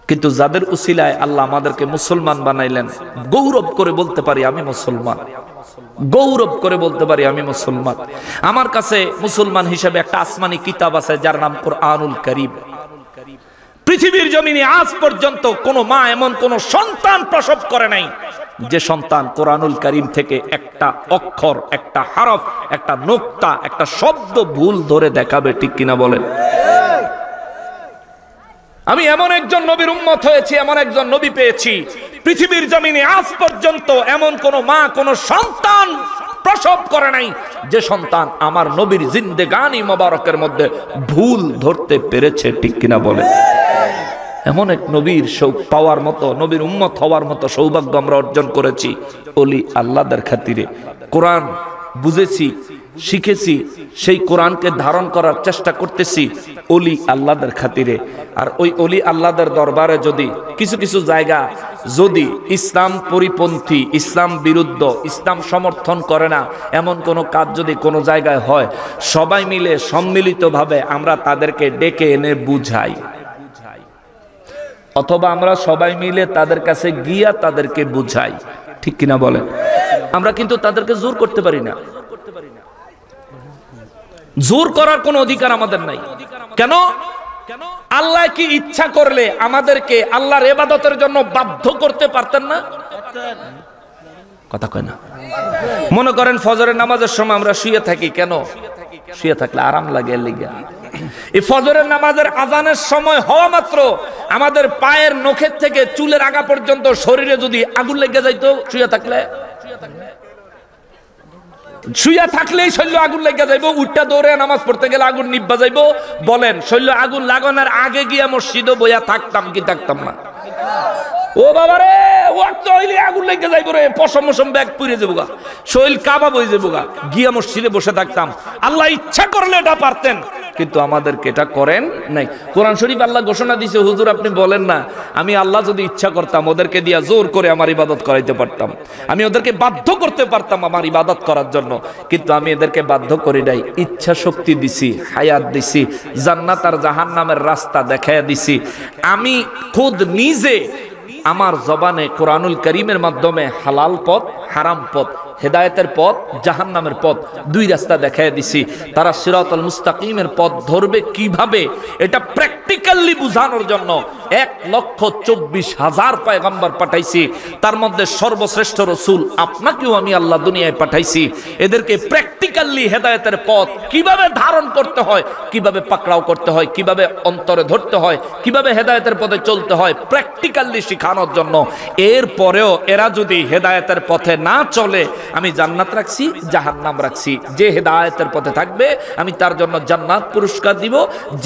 কিন্তু যাদের উসিলায় আল্লাহ আমাদেরকে মুসলমান বানাইলেন, গৌরব করে বলতে পারি আমি মুসলমান, গৌরব করে বলতে পারি আমি মুসলমান। আমার কাছে মুসলমান হিসেবে একটা আসমানি কিতাব আছে যার নাম কুরআনুল কারীম। পৃথিবীর জমিনে আজ পর্যন্ত কোন মা এমন কোন সন্তান প্রসব করে নাই যে সন্তান কুরআনুল কারীম থেকে একটা অক্ষর, একটা হরফ, একটা নোক্তা, একটা শব্দ ভুল ধরে দেখাবে, ঠিক কিনা বলেন? আমি এমন একজন নবীর উম্মত হয়েছি, এমন একজন নবী পেয়েছি, পৃথিবীর জমিনে আজ পর্যন্ত এমন কোন মা কোন সন্তান প্রসব করে নাই যে সন্তান আমার নবীর জিন্দেগানি মোবারকের মধ্যে ভুল ধরতে পেরেছে, ঠিক কিনা বলে? এমন এক নবীর পাওয়ার মতো, নবীর উম্মত হওয়ার মতো সৌভাগ্য আমরা অর্জন করেছি ওলি আল্লাহদের খাতিরে। কোরআন বুঝেছি, শিখেছি, সেই কোরআনকে ধারণ করার চেষ্টা করতেছি ওলি আল্লাহদের খাতিরে। আর ওই ওলি আল্লাহদের দরবারে যদি কিছু কিছু জায়গা যদি ইসলাম পরিপন্থী, ইসলাম বিরুদ্ধ, ইসলাম সমর্থন করে না এমন কোনো কাজ যদি কোনো জায়গায় হয়, সবাই মিলে সম্মিলিতভাবে আমরা তাদেরকে ডেকে এনে বুঝাই, অথবা আমরা সবাই মিলে তাদের কাছে গিয়া তাদেরকে বুঝাই, ঠিক কিনা বলেন? আমরা কিন্তু তাদেরকে জোর করতে পারি না, জোর করার কোনো অধিকার আমাদের নাই। কেন? আল্লাহ কি ইচ্ছা করলে আমাদেরকে আল্লাহর ইবাদতের জন্য বাধ্য করতে পারতেন না? কথা কয় না। মনে করেন ফজরের নামাজের সময় আমরা শুয়ে থাকি, কেন? শুয়ে থাকলে আরাম লাগে, লিগা। এই ফজরের নামাজের আজানের সময় হওয়া মাত্র আমাদের পায়ের নখের থেকে চুলের আগা পর্যন্ত শরীরে যদি আগুন লেগে যাইতো, শুয়ে থাকলে, শুয়া থাকলেই শৈল্য আগুন লেগে যাইব, উঠটা দৌড়ে নামাজ পড়তে গেলে আগুন নিব্বা যাইব। বলেন, শৈল্য আগুন লাগানোর আগে গিয়া মসজিদে বইয়া থাকতাম কি থাকতাম না? ও বাবা রে, ওয়াক্ত হইলে আগুন লেগে যাইব রে, পশম মশম ব্যাগ পুড়ে যাবো গা, শৈল কাবাব হয়ে যাবো গা, গিয়া মসজিদে বসে থাকতাম। আল্লাহ ইচ্ছা করলে এটা পারতেন, কিন্তু আমাদেরকে এটা করেন নাই। কোরআন শরীফ আল্লাহ ঘোষণা দিয়েছে, হুজুর আপনি বলেন না, আমি আল্লাহ যদি ইচ্ছা করতাম ওদেরকে দিয়া জোর করে আমার ইবাদত করাইতে পারতাম, আমি ওদেরকে বাধ্য করতে পারতাম আমার ইবাদত করার জন্য, কিন্তু আমি এদেরকে বাধ্য করি নাই। ইচ্ছা শক্তি দিছি, হায়াত দিছি, জান্নাত আর জাহান্নামের রাস্তা দেখাইয়া দিছি। আমি খুদ নিজে আমার জবানে কোরআনুল কারীমের মাধ্যমে হালাল পথ, হারাম পথ, হেদায়েতের পথ, জাহান্নামের পথ, দুই রাস্তা দেখায় দিছি। তারা সিরাতুল মুস্তাকিমের পথ ধরবে কিভাবে, এটা প্র্যাকটিক্যালি বুঝানোর জন্য 1,24,000 পয়গম্বর পাঠাইছি। তার মধ্যে সর্বশ্রেষ্ঠ রাসূল আপনাকেও আমি আল্লাহ দুনিয়ায় পাঠাইছি। এদেরকে প্র্যাকটিক্যালি হেদায়েতের পথ কিভাবে ধারণ করতে হয়, কিভাবে পাকড়াও করতে হয়, কিভাবে অন্তরে ধরতে হয়, কিভাবে হেদায়েতের পথে চলতে হয়, প্র্যাকটিক্যালি শেখানোর জন্য। এরপরেও এরা যদি হেদায়েতের পথে না চলে, আমি জান্নাত রাখছি, জাহান্নাম রাখছি। যে হেদায়েতের পথে থাকবে আমি তার জন্য জান্নাত পুরস্কার দিব,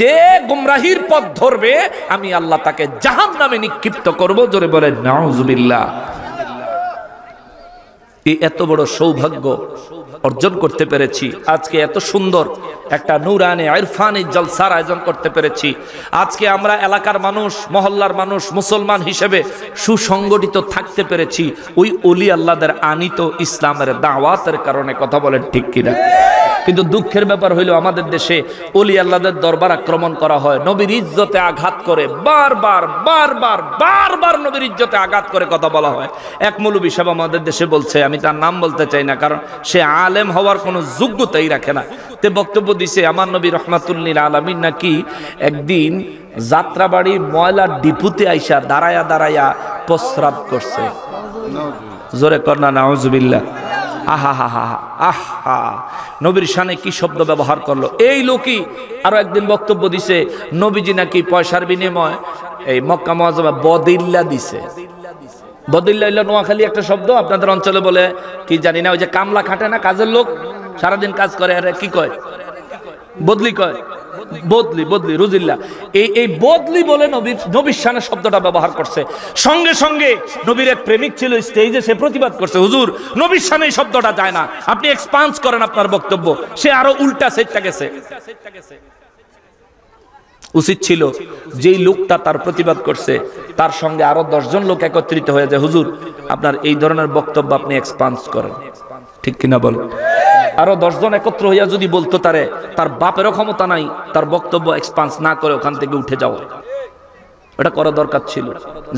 যে গুমরাহির পথ ধরবে আমি আল্লাহ তাকে জাহান্নামে নিক্ষিপ্ত করব। জোরে বলে নাউজুবিল্লাহ। এই এত বড় সৌভাগ্য অর্জন করতে পেরেছি, আজকে এত সুন্দর একটা নূরানি ইরফানি জলসার আয়োজন করতে পেরেছি। আজকে আমরা এলাকার মানুষ, মহল্লার মানুষ, মুসলমান হিসেবে সুসংগঠিত থাকতে পেরেছি ওই ওলি আল্লাহদের আনিত ইসলামের দাওয়াতের কারণে। কথা বলেন ঠিক কিনা? কিন্তু দুঃখের ব্যাপার হইলো আমাদের দেশে ওলি আল্লাহদের দরবার আক্রমণ করা হয়, নবীর ইজ্জতে আঘাত করে, বারবার বারবার বারবার নবীর ইজ্জতে আঘাত করে কথা বলা হয়। এক মৌলবী সাহেব আমাদের দেশে বলছে, আমি তার নাম বলতে চাই না কারণ সে আলেম হওয়ার কোনো যোগ্যতাই রাখে না, তে বক্তব্য দিছে আমার নবী রাহমাতুল্লিল আলামিন নাকি একদিন যাত্রাবাড়ি ময়লার ডিপুতে আইসা দাঁড়ায়া দাঁড়ায়া প্রস্রাব করছে। জোরে কর না নাউজুবিল্লাহ। আহা হা হা আহা, নবীর শানে কি শব্দ ব্যবহার করলো এই লোকই। আরো একদিন বক্তব্য দিছে নবীজি নাকি পয়সার বিনিময় এই মক্কা মুআজ্জামা বদিল্লা দিছে। বদিল্লা হইলো নোয়াখালী একটা শব্দ, আপনাদের অঞ্চলে বলে কি জানি না, ওই যে কামলা খাটে না, কাজের লোক সারাদিন কাজ করে, আরে কি কয়, বদলি কয়, বদলি বদলি রুজিল্লা। এই বদলি বলে নবীর শানে শব্দটা ব্যবহার করছে। সঙ্গে সঙ্গে নবীর এক প্রেমিক ছিল স্টেজে, সে প্রতিবাদ করছে, হুজুর নবীর শানে এই শব্দটা যায় না, আপনি এক্সপান্স করেন আপনার বক্তব্য। সে আরো উল্টা সেটটা গেছে। উচিত ছিল যেই লোকটা তার প্রতিবাদ করছে তার সঙ্গে আরো 10 জন লোক একত্রিত হয়ে যায়, হুজুর আপনার এই ধরনের বক্তব্য আপনি এক্সপান্স করেন, ঠিক কিনা বল? আরো 10 জন একত্র হইয়া যদি বলতো তার বাপেরও ক্ষমতা নাই তার বক্তব্য এক্সপান্স না করে ওখান থেকে উঠে যাওয়া, এটা করা দরকার ছিল।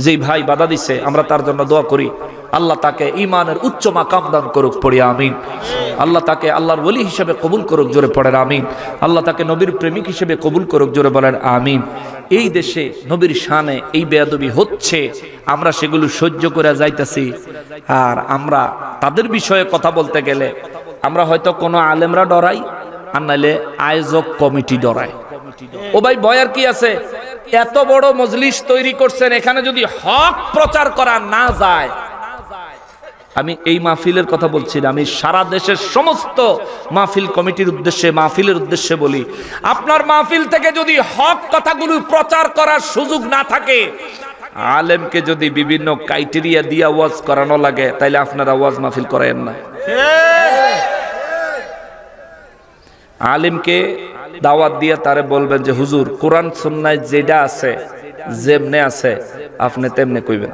যেই ভাই বাধা দিছে আমরা তার জন্য দোয়া করি, আল্লাহ তাকে ঈমানের উচ্চ মাকাম দান করুক, পড়ি আমিন। আল্লাহ তাকে আল্লাহর ওলি হিসেবে কবুল করুক, জোরে পড়েন আমিন। আল্লাহ তাকে নবীর প্রেমিক হিসেবে কবুল করুক, জোরে বলেন আমিন। এই দেশে নবীর শানে এই বেয়াদবি হচ্ছে, আমরা সেগুলো সহ্য করে যাইতেছি। আর আমরা তাদের বিষয়ে কথা বলতে গেলে আমরা হয়তো কোনো আলেমরা ডরাই, আর নাইলে আয়োজক কমিটি ডরায়। ও ভাই ভয়ের কি আছে? এত বড় মজলিস তৈরি করছেন, এখানে যদি হক প্রচার করা না যায়, আমি এই মাহফিলের কথা বলছি না, আমি সারা দেশের সমস্ত মাহফিল কমিটির উদ্দেশ্যে, মাহফিলের উদ্দেশ্যে বলি, আপনার মাহফিল থেকে যদি হক কথাগুলো প্রচার করার সুযোগ না থাকে, আলেমকে যদি বিভিন্ন ক্রাইটেরিয়া দিয়ে ওয়াজ করানো লাগে, তাইলে আপনারা ওয়াজ মাহফিল করেন না। আলেমকে দাওয়াত দিয়ে তারে বলবেন যে হুজুর কোরআন সুন্নায় যেটা আছে, যেমনে আছে আপনি তেমনে কইবেন,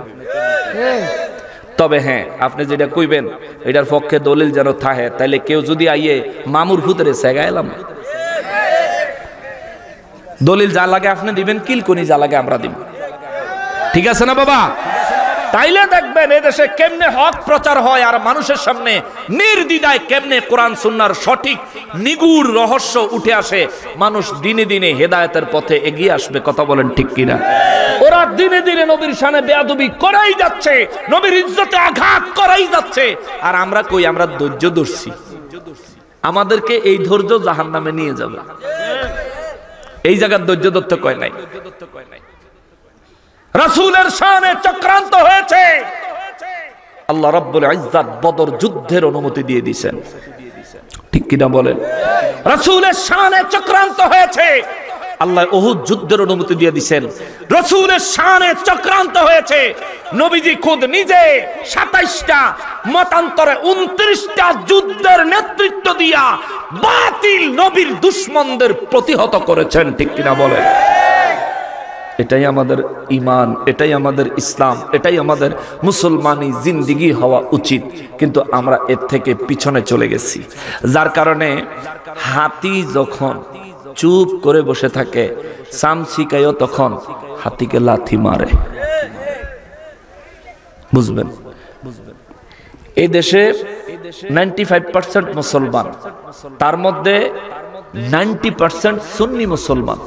তবে হ্যাঁ আপনি যেটা কইবেন এটার পক্ষে দলিল যেন থাকে, তাইলে কেউ যদি আইয়ে মামুর ভূতেরে সেগাইলাম, দলিল যা লাগে আপনি দিবেন, কিলকুনি যা লাগে আমরা দিব, ঠিক আছে না বাবা? তাইলে দেখবেন এদেশে কেমনে হক প্রচার হয়, আর মানুষের সামনে নির্দ্বিধায় কেমনে কোরআন সুন্নাহর সঠিক নিগুড় রহস্য উঠে আসে। মানুষ দিনে দিনে হেদায়েতের পথে এগিয়ে আসবে, কথা বলেন ঠিক কিনা? ওরা দিনে দিনে নবীর শানে বেয়াদবি করাই যাচ্ছে, নবীর ইজ্জতে আঘাত করাই যাচ্ছে, আর আমরা কই আমরা ধৈর্য ধরছি। আমাদেরকে এই ধৈর্য জাহান্নামে নিয়ে যাবে, এই জায়গার ধৈর্য ধরতে কয় নাই। রাসূলের শানে চক্রান্ত হয়েছে, আল্লাহ রাব্বুল ইজ্জাত বদর যুদ্ধের অনুমতি দিয়ে দিয়েছেন, ঠিক কিনা বলেন? রাসূলের শানে চক্রান্ত হয়েছে, আল্লাহ উহুদ যুদ্ধের অনুমতি দিয়ে দিয়েছেন। রাসূলের শানে চক্রান্ত হয়েছে, নবীজি খুদ নিজে 27টা মতান্তরে 29টা যুদ্ধের নেতৃত্ব দিয়া বাতিল নবীর দুশমনদের প্রতিহত করেছেন, ঠিক কিনা বলেন? এটাই আমাদের ঈমান, এটাই আমাদের ইসলাম, এটাই আমাদের মুসলমানি জিন্দেগি হওয়া উচিত। কিন্তু আমরা এর থেকে পিছনে চলে গেছি, যার কারণে হাতি যখন চুপ করে বসে থাকে, সামসিকায়ও তখন হাতিকে লাথি মারে, বুঝবেন? এই দেশে 95% মুসলমান, তার মধ্যে 90% সুন্নি মুসলমান।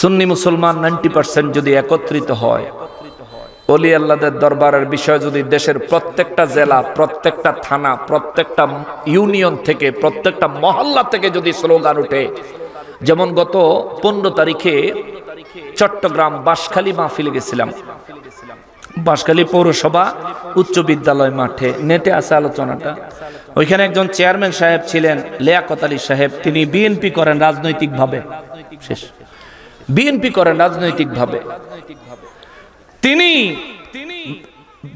সুন্নি মুসলমান 90% যদি একত্রিত হয়, ওলি আল্লাহদের দরবারের বিষয় যদি দেশের প্রত্যেকটা জেলা, প্রত্যেকটা থানা, প্রত্যেকটা ইউনিয়ন থেকে, প্রত্যেকটা মহল্লা থেকে যদি স্লোগান উঠে, যেমন গত 15 তারিখে চট্টগ্রাম বাঁশখালী মাহফিলে গেছিলাম, বাঁশখালী পৌরসভা উচ্চ বিদ্যালয় মাঠে, নেটে আছে আলোচনাটা। ওইখানে একজন চেয়ারম্যান সাহেব ছিলেন, লিয়াকত আলী সাহেব, তিনি বিএনপি করেন রাজনৈতিকভাবে, শেষ বিএনপি করেন রাজনৈতিকভাবে। তিনি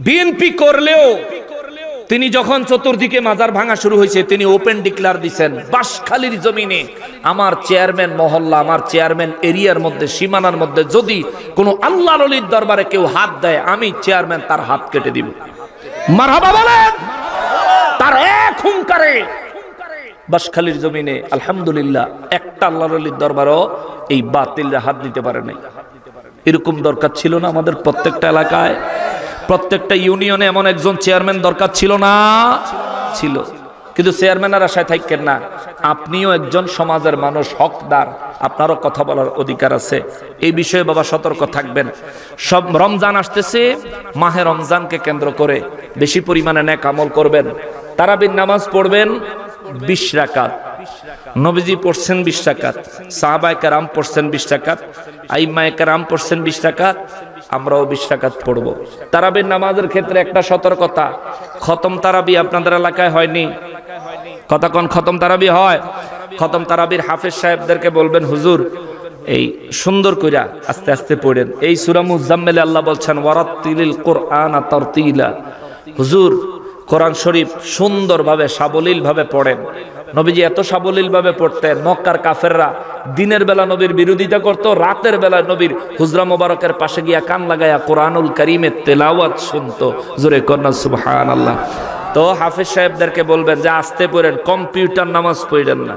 বিএনপি করলেও তিনি যখন চতুর্দিকে মাজার ভাঙা শুরু হয়েছে, তিনি ওপেন ডিক্লার দিচ্ছেন, বাঁশখালীর জমিনে আমার চেয়ারম্যান মহল্লা, আমার চেয়ারম্যান এরিয়ার মধ্যে, সীমানার মধ্যে যদি কোনো আল্লাহর ওলির দরবারে কেউ হাত দেয়, আমি চেয়ারম্যান তার হাত কেটে দিব। মারহাবা বলেন। তার এক হুঙ্কারে বাঁশখালীর জমিনে আলহামদুলিল্লাহ একটা আল্লাহর ওলির দরবারও এই বাতিলরা হাত দিতে পারে নাই। এরকম দরকার ছিল না আমাদের প্রত্যেকটা এলাকায়, প্রত্যেকটা ইউনিয়নে এমন একজন চেয়ারম্যান দরকার ছিল না? ছিল। কিন্তু চেয়ারম্যানের আশায় থাকেন না, আপনিও একজন সমাজের মানুষ, হকদার, আপনারও কথা বলার অধিকার আছে। এই বিষয়ে বাবা সতর্ক থাকবেন। সব রমজান আসতেছে, মাহে রমজানকে কেন্দ্র করে বেশি পরিমাণে নেক আমল করবেন। তারাবির নামাজ পড়বেন 20 রাকাত, নবীজি পড়ছেন 20 রাকাত, সাহাবায়ে কেরাম পড়ছেন 20 রাকাত, আইম্মায়ে কেরাম পড়ছেন 20 রাকাত, আমরাও 20 রাকাত পড়ব। তারাবির নামাজের ক্ষেত্রে একটা সতর্কতা, খতম তারাবি আপনাদের এলাকায় হয়নি, কতক্ষণ খতম তারাবি হয়? খতম তারাবির হাফেজ সাহেবদেরকে বলবেন, হুজুর এই সুন্দর কইরা আস্তে আস্তে পড়েন। এই সূরা মুজাম্মিলে আল্লাহ বলছেন ওয়ারাত্তিলিল কুরআনা তারতিলা, হুজুর কোরআন শরীফ সুন্দরভাবে সাবলীলভাবে পড়েন। নবীজি এত সাবলীল ভাবে পড়তেন, মক্কার কাফেররা দিনের বেলা নবীর বিরোধিতা করত, রাতের বেলা নবীর হুজরা মোবারকের পাশে গিয়া কান লাগায়া কোরআনুল কারীমের তেলাওয়াত শুনতো। জোরে কন্যা সুবহানাল্লাহ। তো হাফেজ সাহেবদেরকে বলবেন যে আস্তে পড়েন, কম্পিউটার নামাজ পড়েন না।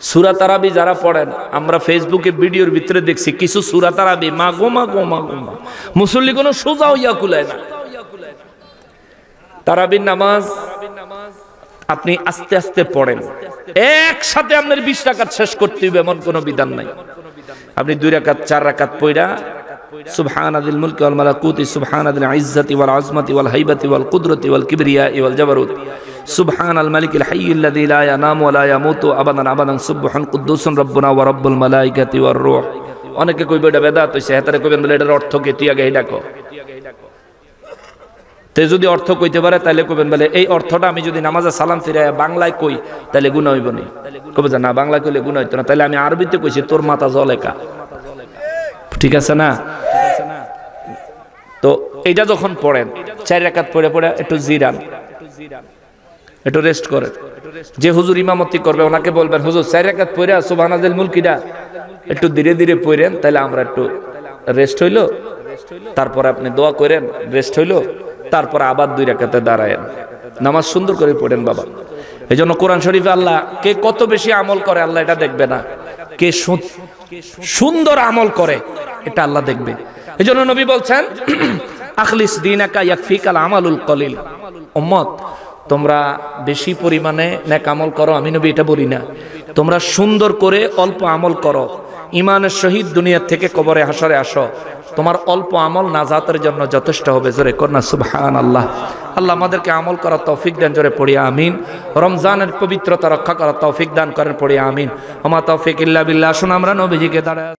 সূরা তারাবি যারা পড়েন, আমরা ফেসবুকে ভিডিওর ভিতরে দেখছি কিছু সূরা তারাবি মা গোমা গোমা গোমা মুসল্লি কোনো সোজা হইয়া কুলায় না। তারাবির নামাজ আপনি আস্তে আস্তে পড়েন, একসাথে আপনার 20 রাকাত শেষ করতে হবে এমন কোনো বিধান নাই। আপনি 2 রাকাত 4 রাকাত পড়া সুবহানাল মুলকি ওয়াল মালাকুতি সুবহানাল ইজ্জতি ওয়াল আজমতি ওয়াল হাইবাতি ওয়াল কুদরতি ওয়াল কিবরিয়াই ওয়াল জাবারুত সুবহানাল মালিকিল হাইয়্যিল্লাযী লা ইয়ানামু ওয়া লা ইয়ামুতু আবাদান আবাদান সুবহান কুদ্দুসুন রাব্বুনা ওয়া রাব্বুল মালাইকাতি ওয়ার রূহ। অনেকে কইবে এটা বেদাত হইছে, হেতারে কইবেন বলে এটার অর্থ কি, তুই আগে এটা কও। তে যদি অর্থ কইতে পারে তাহলে কইবেন বলে এই অর্থটা আমি যদি নামাজে সালাম ফিরায় বাংলায় কই তাহলে গুনাহ হইব না। কবে না বাংলা কইলে গুনাহ হইতো না, তাহলে আমি আরবিতে কইছি তোর মাথা জলেকা, ঠিক আছে না? তো এইটা যখন পড়েন 4 রাকাত পড়ে পড়ে একটু জিরান, একটু রেস্ট করেন। যে হুজুর ইমামতি করবে ওনাকে বলবেন হুজুর 4 রাকাত পড়ে সুবহানাল মুলকিটা একটু ধীরে ধীরে পড়েন, তাহলে আমরা একটু রেস্ট হইলো, তারপরে আপনি দোয়া করেন, রেস্ট হইলো, তারপরে আবার 2 রাকাতে দাঁড়ায়েন, নামাজ সুন্দর করে পড়েন বাবা। এই জন্য কোরআন শরীফে আল্লাহ কে কত বেশি আমল করে আল্লাহ এটা দেখবে না, কে সুন্দর আমল করে এটা আল্লাহ দেখবে। এই জন্য নবী বলছেন আখলিস দীনাকা ইয়াকফিকাল আমালুল কলিল। উম্মত তোমরা বেশি পরিমাণে নেক আমল করো, আমি নবী এটা বলি না, তোমরা সুন্দর করে অল্প আমল করো, ইমানের সহিত দুনিয়া থেকে কবরে হাসরে আসো, তোমার অল্প আমল নাজাতের জন্য যথেষ্ট হবে। জোরে কন্যা সুবহানাল্লাহ। আল্লাহ আমাদেরকে আমল করার তৌফিক দান, জোরে পড়ি আমিন। রমজানের পবিত্রতা রক্ষা করার তৌফিক দান করেন, পড়ি আমিন। ওমা তৌফিক ইল্লা বিল্লাহ। আসুন আমরা নবীজিকে দাঁড়ায়